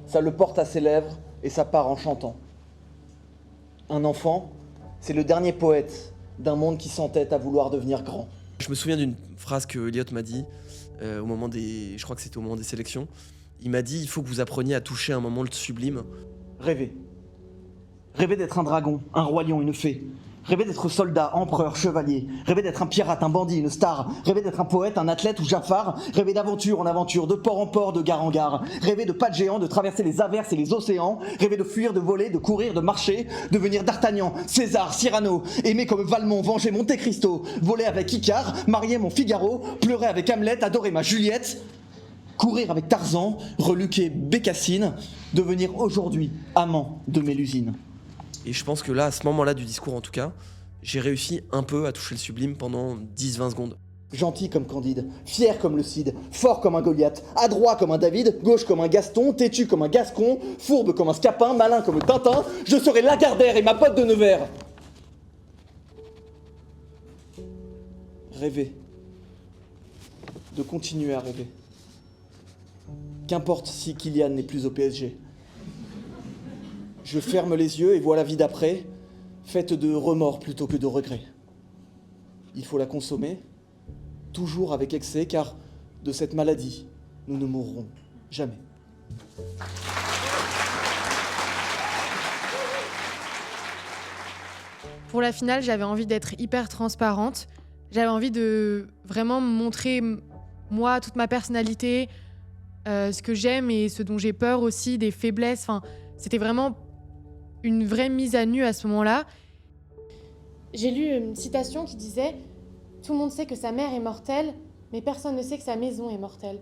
ça le porte à ses lèvres et ça part en chantant. Un enfant, c'est le dernier poète d'un monde qui s'entête à vouloir devenir grand. Je me souviens d'une phrase que Elliot m'a dit au moment des... Je crois que c'était au moment des sélections. Il m'a dit, il faut que vous appreniez à toucher un moment le sublime. Rêver. Rêver d'être un dragon, un roi lion, une fée. Rêver d'être soldat, empereur, chevalier. Rêver d'être un pirate, un bandit, une star. Rêver d'être un poète, un athlète ou Jafar. Rêver d'aventure en aventure, de port en port, de gare en gare. Rêver de pas de géant, de traverser les averses et les océans. Rêver de fuir, de voler, de courir, de marcher. Devenir D'Artagnan, César, Cyrano. Aimer comme Valmont, venger Monte Cristo. Voler avec Icare, marier mon Figaro. Pleurer avec Hamlet, adorer ma Juliette. Courir avec Tarzan, reluquer Bécassine. Devenir aujourd'hui amant de Mélusine. Et je pense que là, à ce moment-là du discours en tout cas, j'ai réussi un peu à toucher le sublime pendant 10-20 secondes. Gentil comme Candide, fier comme le Cid, fort comme un Goliath, adroit comme un David, gauche comme un Gaston, têtu comme un Gascon, fourbe comme un Scapin, malin comme Tintin, je serai Lagardère et ma pote de Nevers. Rêver. De continuer à rêver. Qu'importe si Kylian n'est plus au PSG. Je ferme les yeux et vois la vie d'après, faite de remords plutôt que de regrets. Il faut la consommer, toujours avec excès, car de cette maladie, nous ne mourrons jamais. Pour la finale, j'avais envie d'être hyper transparente. J'avais envie de vraiment montrer, moi, toute ma personnalité, ce que j'aime et ce dont j'ai peur aussi, des faiblesses. Enfin, c'était vraiment une vraie mise à nu à ce moment-là. J'ai lu une citation qui disait « Tout le monde sait que sa mère est mortelle, mais personne ne sait que sa maison est mortelle. »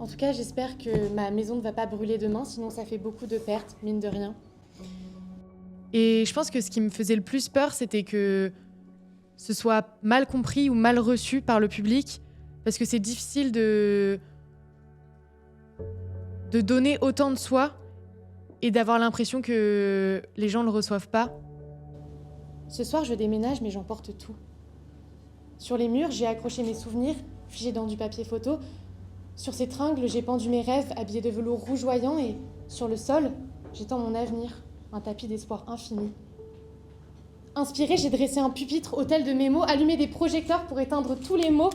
En tout cas, j'espère que ma maison ne va pas brûler demain, sinon ça fait beaucoup de pertes, mine de rien. Et je pense que ce qui me faisait le plus peur, c'était que ce soit mal compris ou mal reçu par le public, parce que c'est difficile de donner autant de soi et d'avoir l'impression que les gens ne le reçoivent pas. Ce soir, je déménage, mais j'emporte tout. Sur les murs, j'ai accroché mes souvenirs, figés dans du papier photo. Sur ces tringles, j'ai pendu mes rêves, habillés de velours rougeoyant, et sur le sol, j'étends mon avenir, un tapis d'espoir infini. Inspirée, j'ai dressé un pupitre, autel de mémos, allumé des projecteurs pour éteindre tous les mots,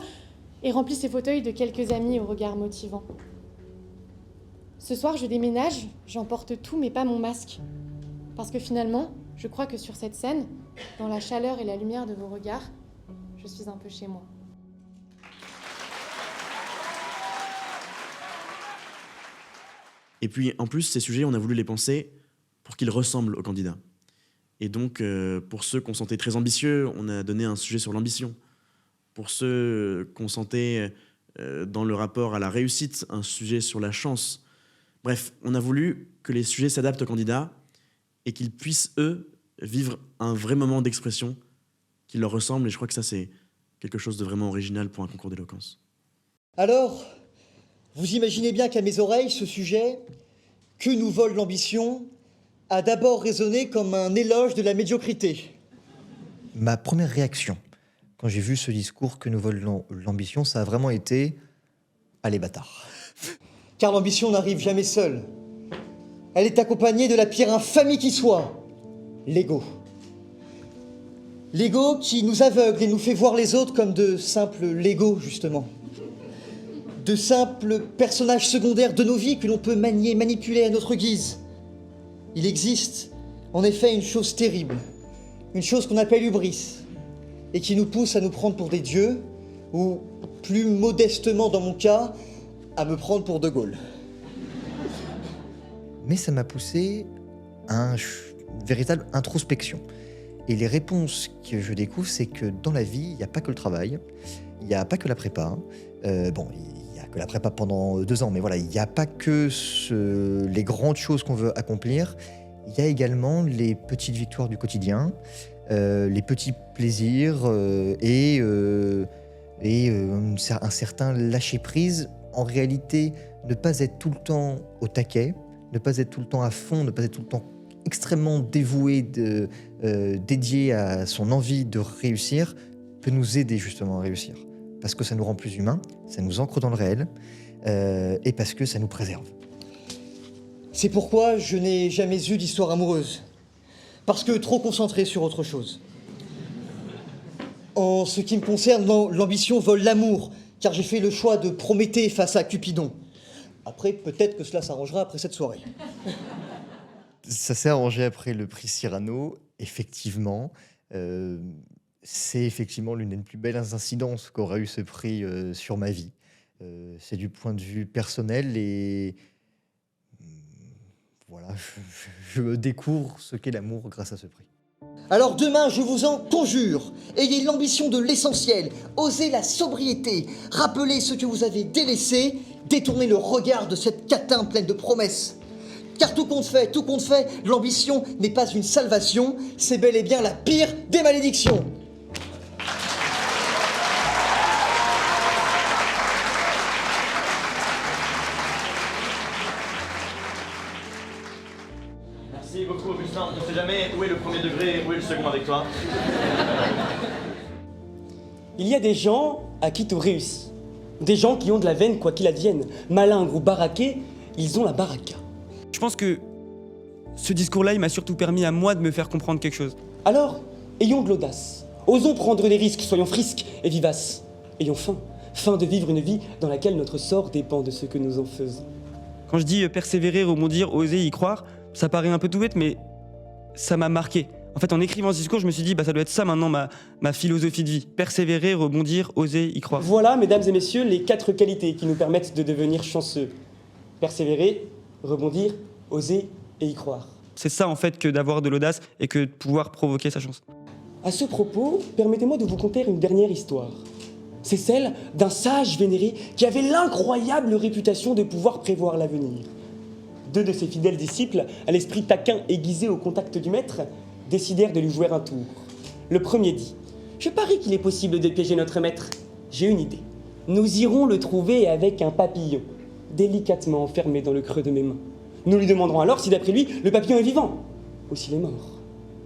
et rempli ces fauteuils de quelques amis au regard motivant. Ce soir, je déménage, j'emporte tout, mais pas mon masque. Parce que finalement, je crois que sur cette scène, dans la chaleur et la lumière de vos regards, je suis un peu chez moi. Et puis, en plus, ces sujets, on a voulu les penser pour qu'ils ressemblent aux candidats. Et donc, pour ceux qu'on sentait très ambitieux, on a donné un sujet sur l'ambition. Pour ceux qu'on sentait dans le rapport à la réussite, un sujet sur la chance. Bref, on a voulu que les sujets s'adaptent aux candidats et qu'ils puissent, eux, vivre un vrai moment d'expression qui leur ressemble. Et je crois que ça, c'est quelque chose de vraiment original pour un concours d'éloquence. Alors, vous imaginez bien qu'à mes oreilles, ce sujet, que nous vole l'ambition, a d'abord résonné comme un éloge de la médiocrité. Ma première réaction, quand j'ai vu ce discours que nous vole l'ambition, ça a vraiment été « Allez, bâtard ». Car l'ambition n'arrive jamais seule. Elle est accompagnée de la pire infamie qui soit, l'ego. L'ego qui nous aveugle et nous fait voir les autres comme de simples Legos, justement. De simples personnages secondaires de nos vies que l'on peut manier, manipuler à notre guise. Il existe, en effet, une chose terrible, une chose qu'on appelle hubris, et qui nous pousse à nous prendre pour des dieux, ou, plus modestement dans mon cas, à me prendre pour De Gaulle. Mais ça m'a poussé à une véritable introspection. Et les réponses que je découvre, c'est que dans la vie, il n'y a pas que le travail, il n'y a pas que la prépa. Bon, il n'y a que la prépa pendant 2 ans, mais voilà, il n'y a pas que les grandes choses qu'on veut accomplir. Il y a également les petites victoires du quotidien, les petits plaisirs et un certain lâcher-prise. En réalité, ne pas être tout le temps au taquet, ne pas être tout le temps à fond, ne pas être tout le temps extrêmement dévoué, dédié à son envie de réussir, peut nous aider justement à réussir. Parce que ça nous rend plus humains, ça nous ancre dans le réel, et parce que ça nous préserve. C'est pourquoi je n'ai jamais eu d'histoire amoureuse. Parce que trop concentré sur autre chose. En ce qui me concerne, l'ambition vole l'amour, car j'ai fait le choix de Prométhée face à Cupidon. Après, peut-être que cela s'arrangera après cette soirée. Ça s'est arrangé après le prix Cyrano, effectivement. C'est effectivement l'une des plus belles incidences qu'aura eu ce prix sur ma vie. C'est du point de vue personnel et voilà, je découvre ce qu'est l'amour grâce à ce prix. Alors demain, je vous en conjure, ayez l'ambition de l'essentiel, osez la sobriété, rappelez ce que vous avez délaissé, détournez le regard de cette catin pleine de promesses. Car tout compte fait, l'ambition n'est pas une salvation, c'est bel et bien la pire des malédictions. Merci beaucoup, Augustin. On ne sait jamais où est le premier degré et où est le second avec toi. Il y a des gens à qui tout réussit. Des gens qui ont de la veine quoi qu'il advienne. Malingres ou baraqués, ils ont la baraka. Je pense que ce discours-là, il m'a surtout permis à moi de me faire comprendre quelque chose. Alors, ayons de l'audace. Osons prendre des risques, soyons frisques et vivaces. Ayons faim de vivre une vie dans laquelle notre sort dépend de ce que nous en faisons. Quand je dis persévérer, rebondir, oser y croire, ça paraît un peu tout bête, mais ça m'a marqué. En fait, en écrivant ce discours, je me suis dit, ça doit être ça maintenant ma philosophie de vie. Persévérer, rebondir, oser, y croire. Voilà, mesdames et messieurs, les 4 qualités qui nous permettent de devenir chanceux. Persévérer, rebondir, oser et y croire. C'est ça, en fait, que d'avoir de l'audace et que de pouvoir provoquer sa chance. À ce propos, permettez-moi de vous conter une dernière histoire. C'est celle d'un sage vénéré qui avait l'incroyable réputation de pouvoir prévoir l'avenir. 2 de ses fidèles disciples, à l'esprit taquin aiguisé au contact du maître, décidèrent de lui jouer un tour. Le premier dit « Je parie qu'il est possible de piéger notre maître. J'ai une idée. Nous irons le trouver avec un papillon, délicatement enfermé dans le creux de mes mains. Nous lui demanderons alors si d'après lui, le papillon est vivant ou s'il est mort.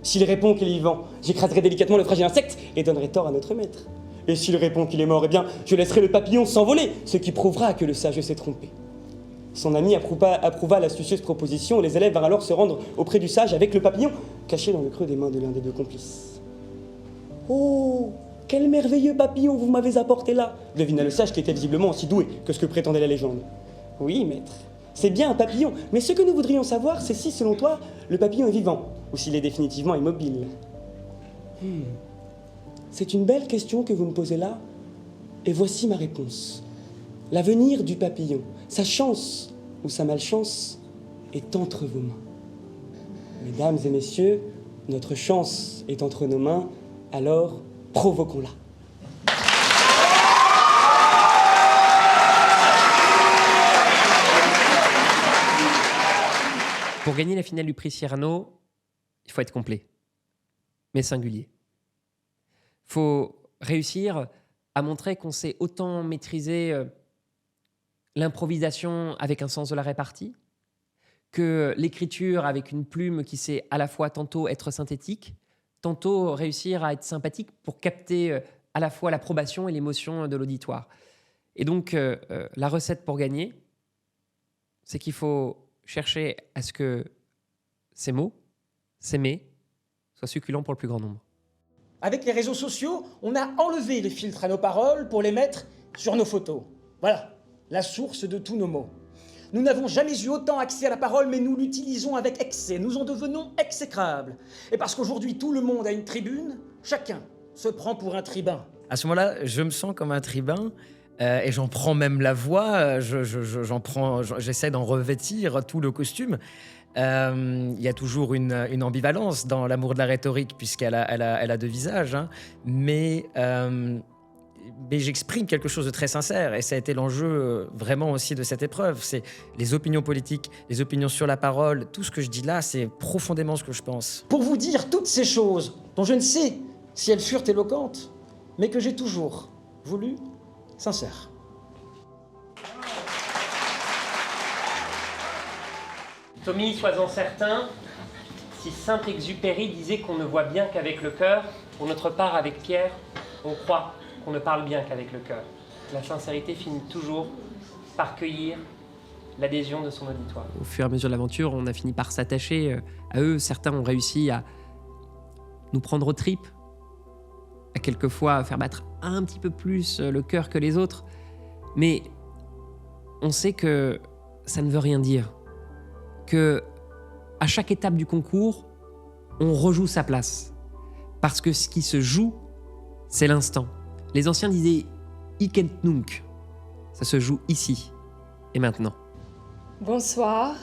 S'il répond qu'il est vivant, j'écraserai délicatement le fragile insecte et donnerai tort à notre maître. Et s'il répond qu'il est mort, eh bien, je laisserai le papillon s'envoler, ce qui prouvera que le sage s'est trompé. » Son ami approuva l'astucieuse proposition et les élèves vinrent alors se rendre auprès du sage avec le papillon caché dans le creux des mains de l'un des deux complices. « Oh, quel merveilleux papillon vous m'avez apporté là !» devina le sage qui était visiblement aussi doué que ce que prétendait la légende. « Oui, maître, c'est bien un papillon, mais ce que nous voudrions savoir, c'est si, selon toi, le papillon est vivant ou s'il est définitivement immobile. » C'est une belle question que vous me posez là, et voici ma réponse. L'avenir du papillon, sa chance ou sa malchance, est entre vos mains. Mesdames et messieurs, notre chance est entre nos mains, alors provoquons-la. Pour gagner la finale du prix Cyrano, il faut être complet, mais singulier. Il faut réussir à montrer qu'on sait autant maîtriser l'improvisation avec un sens de la répartie, que l'écriture avec une plume qui sait à la fois tantôt être synthétique, tantôt réussir à être sympathique pour capter à la fois l'approbation et l'émotion de l'auditoire. Et donc, la recette pour gagner, c'est qu'il faut chercher à ce que ces mots, ces mets, soient succulents pour le plus grand nombre. Avec les réseaux sociaux, on a enlevé les filtres à nos paroles pour les mettre sur nos photos. Voilà, la source de tous nos mots. Nous n'avons jamais eu autant accès à la parole, mais nous l'utilisons avec excès. Nous en devenons exécrables. Et parce qu'aujourd'hui, tout le monde a une tribune, chacun se prend pour un tribun. À ce moment-là, je me sens comme un tribun. Et j'en prends même la voix, j'essaie d'en revêtir tout le costume. Il y a toujours une ambivalence dans l'amour de la rhétorique, puisqu'elle a deux visages. Hein. Mais j'exprime quelque chose de très sincère, et ça a été l'enjeu vraiment aussi de cette épreuve. C'est les opinions politiques, les opinions sur la parole. Tout ce que je dis là, c'est profondément ce que je pense. Pour vous dire toutes ces choses dont je ne sais si elles furent éloquentes, mais que j'ai toujours voulu sincère. Tommy, sois-en certain, si Saint-Exupéry disait qu'on ne voit bien qu'avec le cœur, pour notre part, avec Pierre, on croit qu'on ne parle bien qu'avec le cœur. La sincérité finit toujours par cueillir l'adhésion de son auditoire. Au fur et à mesure de l'aventure, on a fini par s'attacher à eux. Certains ont réussi à nous prendre aux tripes, à quelquefois faire battre un petit peu plus le cœur que les autres. Mais on sait que ça ne veut rien dire. Que à chaque étape du concours, on rejoue sa place. Parce que ce qui se joue, c'est l'instant. Les anciens disaient « hic et nunc ». Ça se joue ici et maintenant. Bonsoir.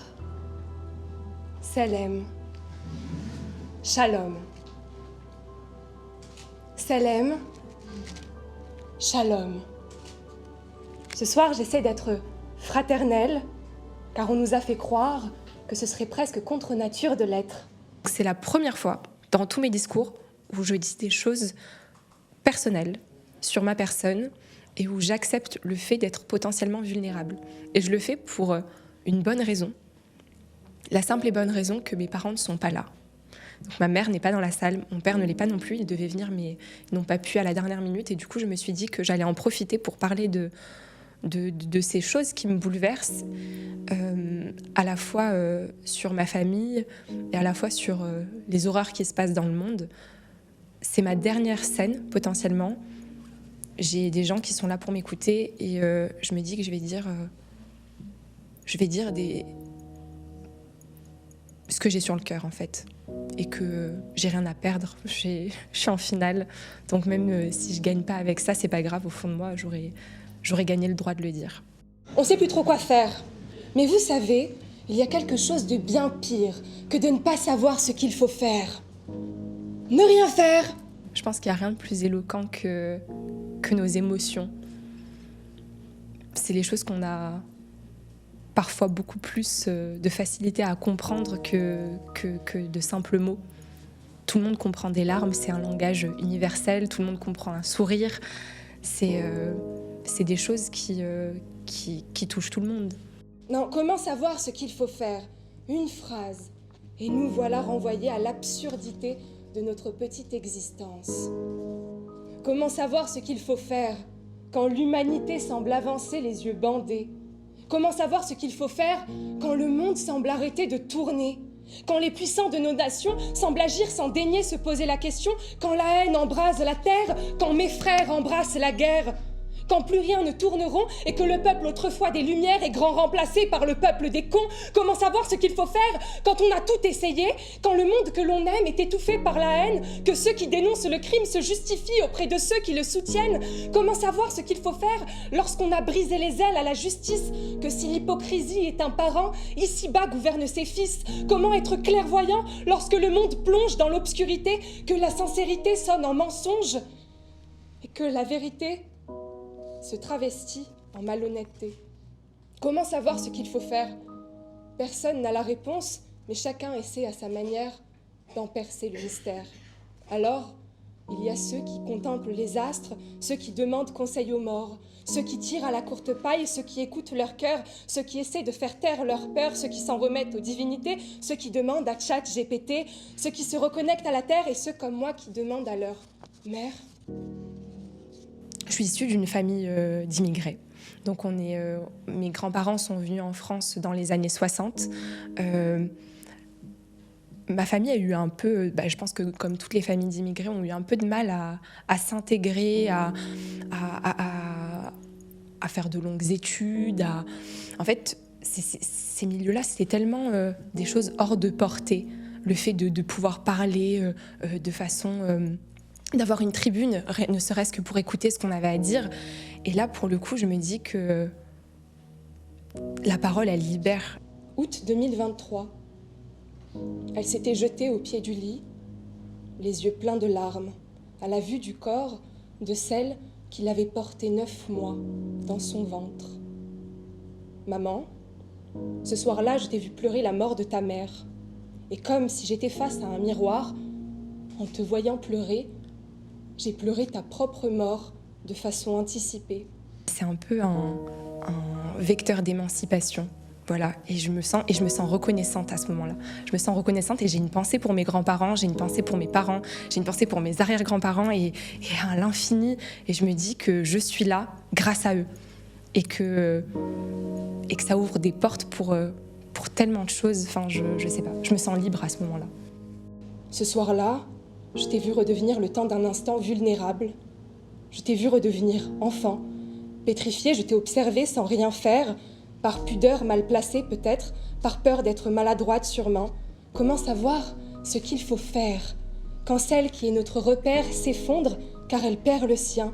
Selem. Shalom. Selem. Shalom. Ce soir, j'essaie d'être fraternelle, car on nous a fait croire que ce serait presque contre nature de l'être. C'est la première fois dans tous mes discours où je dis des choses personnelles sur ma personne et où j'accepte le fait d'être potentiellement vulnérable. Et je le fais pour une bonne raison. La simple et bonne raison que mes parents ne sont pas là. Donc ma mère n'est pas dans la salle, mon père ne l'est pas non plus, ils devaient venir mais ils n'ont pas pu à la dernière minute. Et du coup, je me suis dit que j'allais en profiter pour parler de ces choses qui me bouleversent, à la fois sur ma famille et à la fois sur les horreurs qui se passent dans le monde. C'est ma dernière scène, potentiellement. J'ai des gens qui sont là pour m'écouter et je me dis que je vais dire ce que j'ai sur le cœur, en fait. Et que j'ai rien à perdre. Je suis en finale. Donc même si je gagne pas avec ça, c'est pas grave. Au fond de moi, j'aurais gagné le droit de le dire. On sait plus trop quoi faire. Mais vous savez, il y a quelque chose de bien pire que de ne pas savoir ce qu'il faut faire. Ne rien faire. Je pense qu'il n'y a rien de plus éloquent que nos émotions. C'est les choses qu'on a parfois beaucoup plus de facilité à comprendre que de simples mots. Tout le monde comprend des larmes, c'est un langage universel, tout le monde comprend un sourire. C'est des choses qui touchent tout le monde. Non, comment savoir ce qu'il faut faire? Une phrase. Et nous voilà renvoyés à l'absurdité de notre petite existence. Comment savoir ce qu'il faut faire quand l'humanité semble avancer les yeux bandés? Comment savoir ce qu'il faut faire quand le monde semble arrêter de tourner? Quand les puissants de nos nations semblent agir sans daigner se poser la question, quand la haine embrase la terre, quand mes frères embrassent la guerre, quand plus rien ne tourne rond et que le peuple autrefois des Lumières est grand remplacé par le peuple des cons, comment savoir ce qu'il faut faire quand on a tout essayé, quand le monde que l'on aime est étouffé par la haine, que ceux qui dénoncent le crime se justifient auprès de ceux qui le soutiennent? Comment savoir ce qu'il faut faire lorsqu'on a brisé les ailes à la justice, que si l'hypocrisie est un parent, ici-bas gouverne ses fils? Comment être clairvoyant lorsque le monde plonge dans l'obscurité, que la sincérité sonne en mensonge et que la vérité se travestit en malhonnêteté? Comment savoir ce qu'il faut faire? Personne n'a la réponse, mais chacun essaie à sa manière d'en percer le mystère. Alors, il y a ceux qui contemplent les astres, ceux qui demandent conseil aux morts, ceux qui tirent à la courte paille, ceux qui écoutent leur cœur, ceux qui essaient de faire taire leur peur, ceux qui s'en remettent aux divinités, ceux qui demandent à ChatGPT, ceux qui se reconnectent à la terre et ceux comme moi qui demandent à leur mère. Je suis issue d'une famille d'immigrés. Donc mes grands-parents sont venus en France dans les années 60. Ma famille a eu un peu, je pense que comme toutes les familles d'immigrés, ont eu un peu de mal à s'intégrer, à faire de longues études. En fait, ces milieux-là, c'était tellement des choses hors de portée. Le fait de pouvoir parler de façon... d'avoir une tribune, ne serait-ce que pour écouter ce qu'on avait à dire. Et là, pour le coup, je me dis que la parole, elle libère. Août 2023. Elle s'était jetée au pied du lit, les yeux pleins de larmes, à la vue du corps de celle qui l'avait portée 9 mois dans son ventre. Maman, ce soir-là, je t'ai vu pleurer la mort de ta mère. Et comme si j'étais face à un miroir, en te voyant pleurer, j'ai pleuré ta propre mort de façon anticipée. C'est un peu un vecteur d'émancipation. Voilà, et je me sens reconnaissante à ce moment-là. Je me sens reconnaissante et j'ai une pensée pour mes grands-parents, j'ai une pensée pour mes parents, j'ai une pensée pour mes arrière-grands-parents et à l'infini. Et je me dis que je suis là grâce à eux et que ça ouvre des portes pour tellement de choses. Enfin, je sais pas, je me sens libre à ce moment-là. Ce soir-là, je t'ai vu redevenir le temps d'un instant vulnérable. Je t'ai vu redevenir enfant. Pétrifié, je t'ai observé sans rien faire, par pudeur mal placée peut-être, par peur d'être maladroite sûrement. Comment savoir ce qu'il faut faire quand celle qui est notre repère s'effondre car elle perd le sien?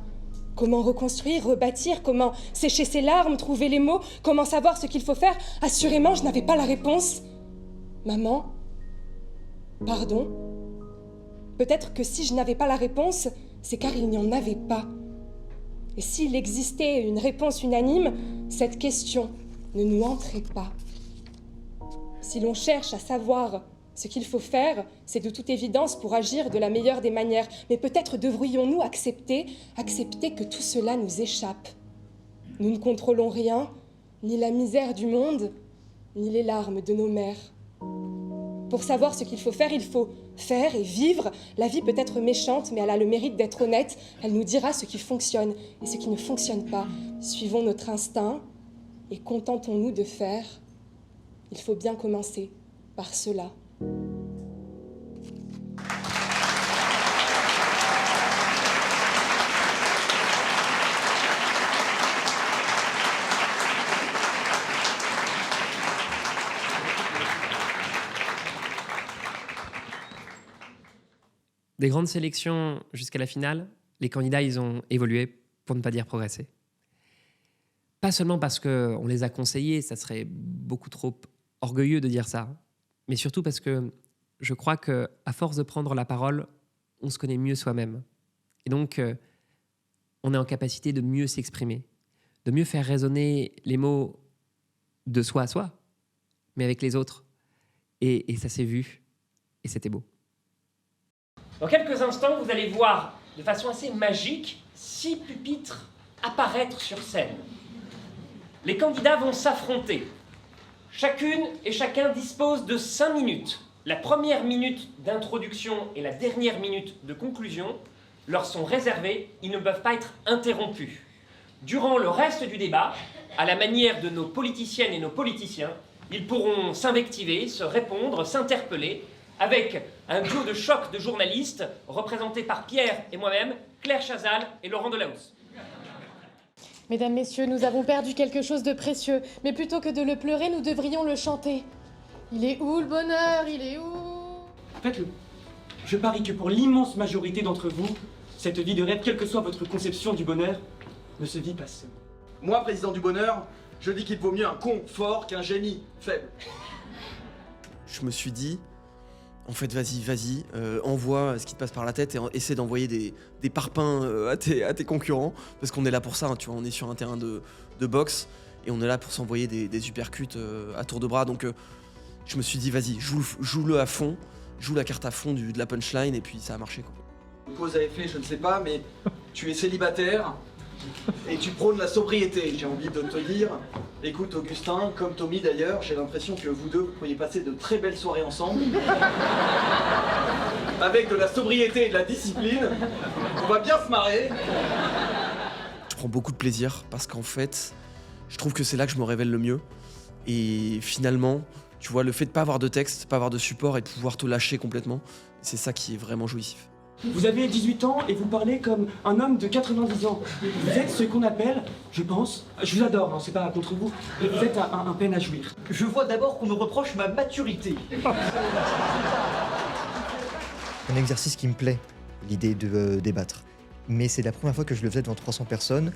Comment reconstruire, rebâtir? Comment sécher ses larmes, trouver les mots? Comment savoir ce qu'il faut faire? Assurément, je n'avais pas la réponse. Maman, pardon. Peut-être que si je n'avais pas la réponse, c'est car il n'y en avait pas. Et s'il existait une réponse unanime, cette question ne nous entrait pas. Si l'on cherche à savoir ce qu'il faut faire, c'est de toute évidence pour agir de la meilleure des manières. Mais peut-être devrions-nous accepter que tout cela nous échappe. Nous ne contrôlons rien, ni la misère du monde, ni les larmes de nos mères. Pour savoir ce qu'il faut faire, il faut faire et vivre. La vie peut être méchante, mais elle a le mérite d'être honnête. Elle nous dira ce qui fonctionne et ce qui ne fonctionne pas. Suivons notre instinct et contentons-nous de faire. Il faut bien commencer par cela. Des grandes sélections jusqu'à la finale, les candidats, ils ont évolué, pour ne pas dire progressé. Pas seulement parce qu'on les a conseillés, ça serait beaucoup trop orgueilleux de dire ça, mais surtout parce que je crois qu'à force de prendre la parole, on se connaît mieux soi-même. Et donc, on est en capacité de mieux s'exprimer, de mieux faire résonner les mots de soi à soi, mais avec les autres. Et ça s'est vu, et c'était beau. Dans quelques instants, vous allez voir de façon assez magique 6 pupitres apparaître sur scène. Les candidats vont s'affronter. Chacune et chacun dispose de 5 minutes. La première minute d'introduction et la dernière minute de conclusion leur sont réservées, ils ne peuvent pas être interrompus. Durant le reste du débat, à la manière de nos politiciennes et nos politiciens, ils pourront s'invectiver, se répondre, s'interpeller, avec un duo de choc de journalistes représentés par Pierre et moi-même, Claire Chazal et Laurent Delahousse. Mesdames, messieurs, nous avons perdu quelque chose de précieux, mais plutôt que de le pleurer, nous devrions le chanter. Il est où le bonheur? Il est où? Faites-le. Je parie que pour l'immense majorité d'entre vous, cette vie de rêve, quelle que soit votre conception du bonheur, ne se vit pas seule. Moi, président du bonheur, je dis qu'il vaut mieux un con fort qu'un génie faible. Je me suis dit, en fait, vas-y, envoie ce qui te passe par la tête et essaie d'envoyer des parpaings à tes concurrents, parce qu'on est là pour ça, hein, tu vois, on est sur un terrain de boxe, et on est là pour s'envoyer des uppercuts à tour de bras, donc je me suis dit, vas-y, joue-le à fond, joue la carte à fond de la punchline, et puis ça a marché, quoi. Cause à effet, je ne sais pas, mais tu es célibataire et tu prônes la sobriété. J'ai envie de te dire, écoute Augustin, comme Tommy d'ailleurs, j'ai l'impression que vous deux vous pourriez passer de très belles soirées ensemble. Avec de la sobriété et de la discipline, on va bien se marrer. Je prends beaucoup de plaisir parce qu'en fait, je trouve que c'est là que je me révèle le mieux. Et finalement, tu vois, le fait de pas avoir de texte, pas avoir de support et de pouvoir te lâcher complètement, c'est ça qui est vraiment jouissif. Vous avez 18 ans et vous parlez comme un homme de 90 ans. Vous êtes ce qu'on appelle, je pense, je vous adore, non, c'est pas contre vous, mais vous êtes un peine à jouir. Je vois d'abord qu'on me reproche ma maturité. Un exercice qui me plaît, l'idée de débattre. Mais c'est la première fois que je le faisais devant 300 personnes,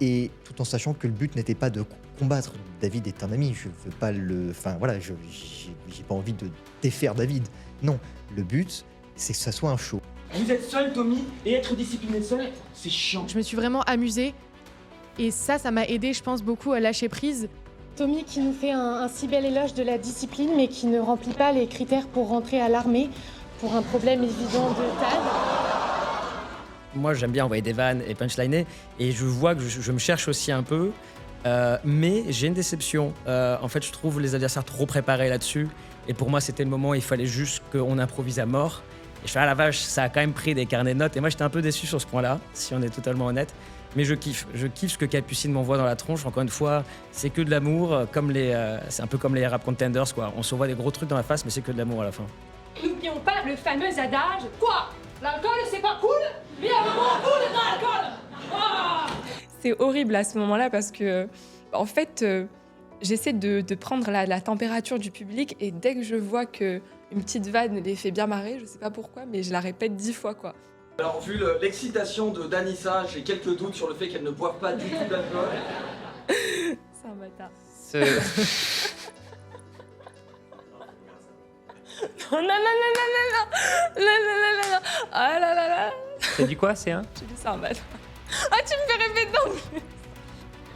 et tout en sachant que le but n'était pas de combattre. David est un ami, je veux pas le... Enfin voilà, j'ai pas envie de défaire David. Non, le but, c'est que ça soit un show. Vous êtes seul, Tommy, et être discipliné seul, c'est chiant. Je me suis vraiment amusée. Et ça m'a aidé, je pense, beaucoup à lâcher prise. Tommy qui nous fait un si bel éloge de la discipline, mais qui ne remplit pas les critères pour rentrer à l'armée, pour un problème évident de taille. Moi, j'aime bien envoyer des vannes et punchliner, et je vois que je me cherche aussi un peu, mais j'ai une déception. En fait, je trouve les adversaires trop préparés là-dessus, et pour moi, c'était le moment où il fallait juste qu'on improvise à mort. Et je fais, ah la vache, ça a quand même pris des carnets de notes, et moi, j'étais un peu déçu sur ce point-là, si on est totalement honnête. Mais je kiffe ce que Capucine m'envoie dans la tronche. Encore une fois, c'est que de l'amour, c'est un peu comme les rap contenders, quoi. On s'envoie des gros trucs dans la face, mais c'est que de l'amour à la fin. N'oublions pas le fameux adage. Quoi? L'alcool, c'est pas cool? Mais à un moment, cool de l'alcool! Ah! C'est horrible à ce moment-là parce que, en fait, j'essaie de prendre la température du public, et dès que je vois qu'une petite vanne les fait bien marrer, je sais pas pourquoi, mais je la répète 10 fois, quoi. Alors vu l'excitation de Danissa, j'ai quelques doutes sur le fait qu'elle ne boive pas du tout d'alcool. C'est un bâtard. Non. Ah là là là. T'as dit quoi, c'est un? J'ai dit ça un bâtard. Ah, tu me fais répéter non plus.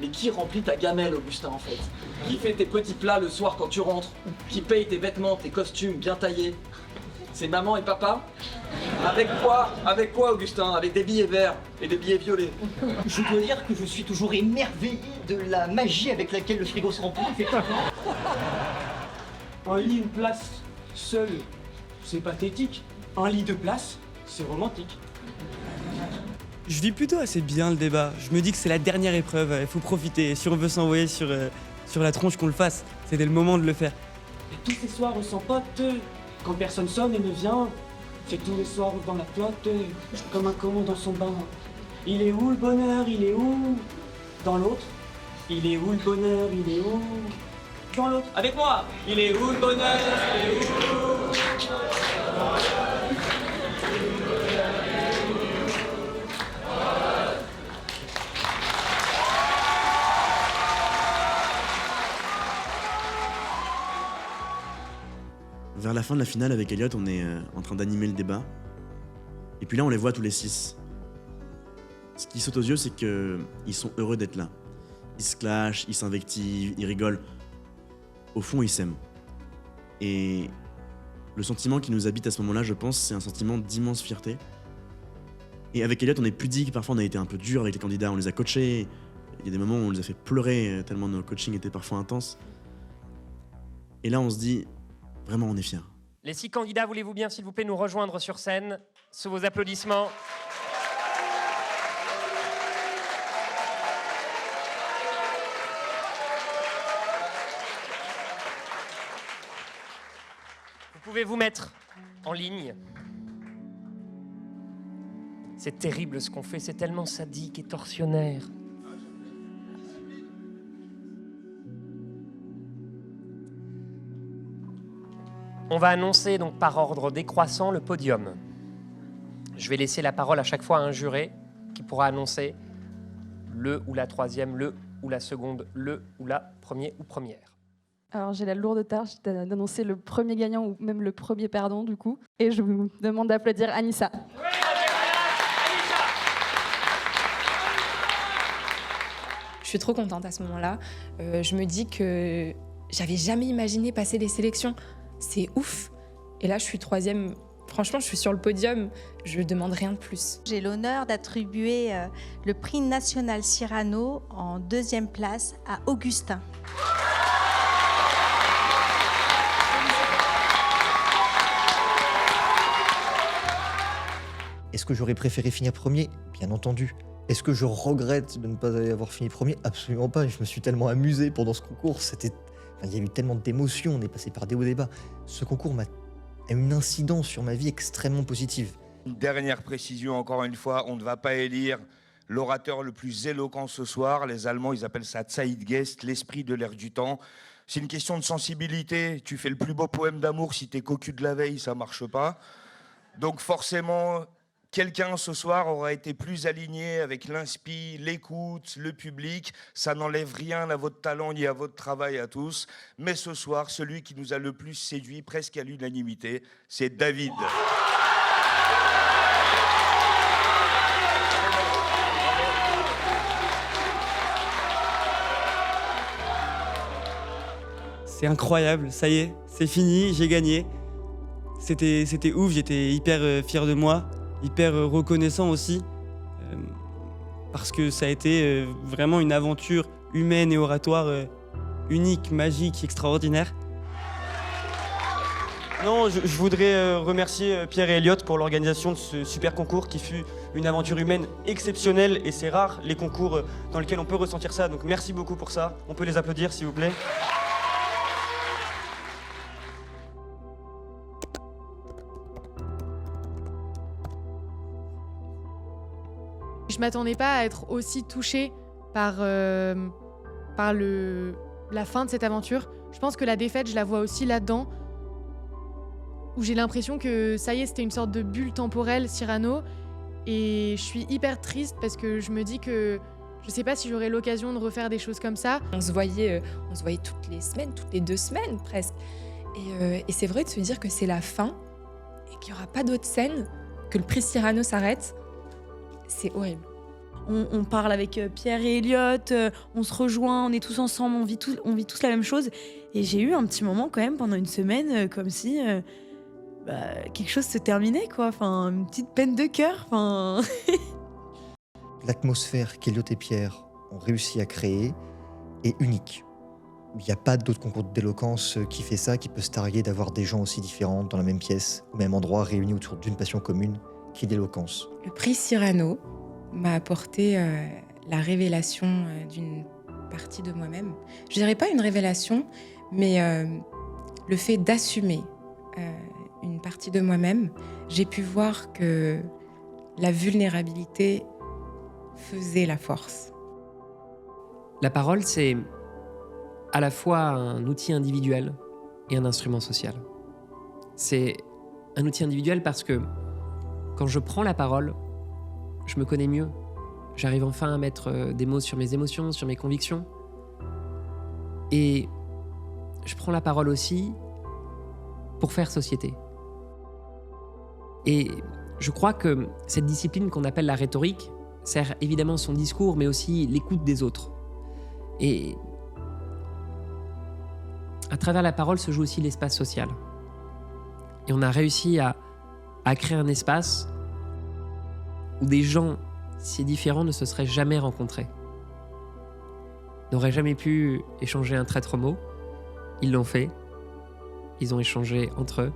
Mais qui remplit ta gamelle, Augustin, en fait? Qui fait tes petits plats le soir quand tu rentres? Qui paye tes vêtements, tes costumes bien taillés? C'est maman et papa? Avec quoi, Augustin? Avec des billets verts et des billets violets. Je dois dire que je suis toujours émerveillé de la magie avec laquelle le frigo se remplit, effectivement. Un lit, une place, seul, c'est pathétique. Un lit de place, c'est romantique. Je vis plutôt assez bien le débat. Je me dis que c'est la dernière épreuve, il faut profiter. Et si on veut s'envoyer sur la tronche, qu'on le fasse. C'était le moment de le faire. Et tous ces soirs, on s'en pote. Quand personne sonne et ne vient, c'est tous les soirs dans la flotte, comme un con dans son bain. Il est où le bonheur? Il est où? Dans l'autre. Il est où le bonheur? Il est où? Dans l'autre. Avec moi. Il est où le bonheur? Il est où? Vers la fin de la finale avec Elliot, on est en train d'animer le débat. Et puis là, on les voit tous les 6. Ce qui saute aux yeux, c'est qu'ils sont heureux d'être là. Ils se clashent, ils s'invectivent, ils rigolent. Au fond, ils s'aiment. Et Le sentiment qui nous habite à ce moment-là, je pense, c'est un sentiment d'immense fierté. Et avec Elliot, on est pudique, parfois on a été un peu dur avec les candidats, on les a coachés. Il y a des moments où on les a fait pleurer tellement nos coachings étaient parfois intenses. Et là, on se dit, vraiment, on est fiers. Les 6 candidats, voulez-vous bien, s'il vous plaît, nous rejoindre sur scène, sous vos applaudissements? Vous pouvez vous mettre en ligne. C'est terrible ce qu'on fait, c'est tellement sadique et tortionnaire. On va annoncer donc par ordre décroissant le podium. Je vais laisser la parole à chaque fois à un juré qui pourra annoncer le ou la troisième, le ou la seconde, le ou la premier ou première. Alors j'ai la lourde tâche d'annoncer le premier gagnant ou même le premier perdant du coup. Et je vous demande d'applaudir Anissa. Je suis trop contente à ce moment-là. Je me dis que j'avais jamais imaginé passer les sélections. C'est ouf. Et là, je suis 3e. Franchement, je suis sur le podium. Je ne demande rien de plus. J'ai l'honneur d'attribuer le prix national Cyrano en 2e place à Augustin. Est-ce que j'aurais préféré finir premier? Bien entendu. Est-ce que je regrette de ne pas avoir fini premier? Absolument pas. Je me suis tellement amusé pendant ce concours. Il y a eu tellement d'émotions, on est passé par des hauts débats. Ce concours a une incidence sur ma vie extrêmement positive. Une dernière précision, encore une fois, on ne va pas élire l'orateur le plus éloquent ce soir. Les Allemands, ils appellent ça Zeitgeist, l'esprit de l'air du temps. C'est une question de sensibilité. Tu fais le plus beau poème d'amour, si t'es cocu de la veille, ça marche pas. Donc forcément, quelqu'un ce soir aura été plus aligné avec l'inspi, l'écoute, le public. Ça n'enlève rien à votre talent ni à votre travail à tous. Mais ce soir, celui qui nous a le plus séduit, presque à l'unanimité, c'est David. C'est incroyable, ça y est, c'est fini, j'ai gagné. C'était ouf, j'étais hyper fier de moi. Hyper reconnaissant aussi, parce que ça a été vraiment une aventure humaine et oratoire unique, magique, extraordinaire. Non, je voudrais remercier Pierre et Elliot pour l'organisation de ce super concours qui fut une aventure humaine exceptionnelle, et c'est rare les concours dans lesquels on peut ressentir ça, donc merci beaucoup pour ça. On peut les applaudir s'il vous plaît. Je m'attendais pas à être aussi touchée par la fin de cette aventure. Je pense que la défaite, je la vois aussi là-dedans, où j'ai l'impression que ça y est, c'était une sorte de bulle temporelle, Cyrano, et je suis hyper triste parce que je me dis que je sais pas si j'aurai l'occasion de refaire des choses comme ça. On se voyait toutes les semaines, toutes les 2 semaines presque. Et c'est vrai de se dire que c'est la fin et qu'il n'y aura pas d'autres scènes, que le prix Cyrano s'arrête. C'est horrible. On parle avec Pierre et Elliot, on se rejoint, on est tous ensemble, on vit tous la même chose. Et j'ai eu un petit moment quand même pendant une semaine, comme si quelque chose se terminait, quoi. Enfin, une petite peine de cœur. Enfin... L'atmosphère qu'Elliot et Pierre ont réussi à créer est unique. Il n'y a pas d'autre concours d'éloquence qui fait ça, qui peut se targuer d'avoir des gens aussi différents dans la même pièce, au même endroit, réunis autour d'une passion commune, qui est l'éloquence. Le prix Cyrano m'a apporté la révélation d'une partie de moi-même. Je dirais pas une révélation, mais le fait d'assumer une partie de moi-même. J'ai pu voir que la vulnérabilité faisait la force. La parole, c'est à la fois un outil individuel et un instrument social. C'est un outil individuel parce que quand je prends la parole, je me connais mieux. J'arrive enfin à mettre des mots sur mes émotions, sur mes convictions. Et je prends la parole aussi pour faire société. Et je crois que cette discipline qu'on appelle la rhétorique sert évidemment son discours, mais aussi l'écoute des autres. Et à travers la parole se joue aussi l'espace social. Et on a réussi à créer un espace où des gens si différents ne se seraient jamais rencontrés. N'auraient jamais pu échanger un traître mot. Ils l'ont fait. Ils ont échangé entre eux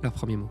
leurs premiers mots.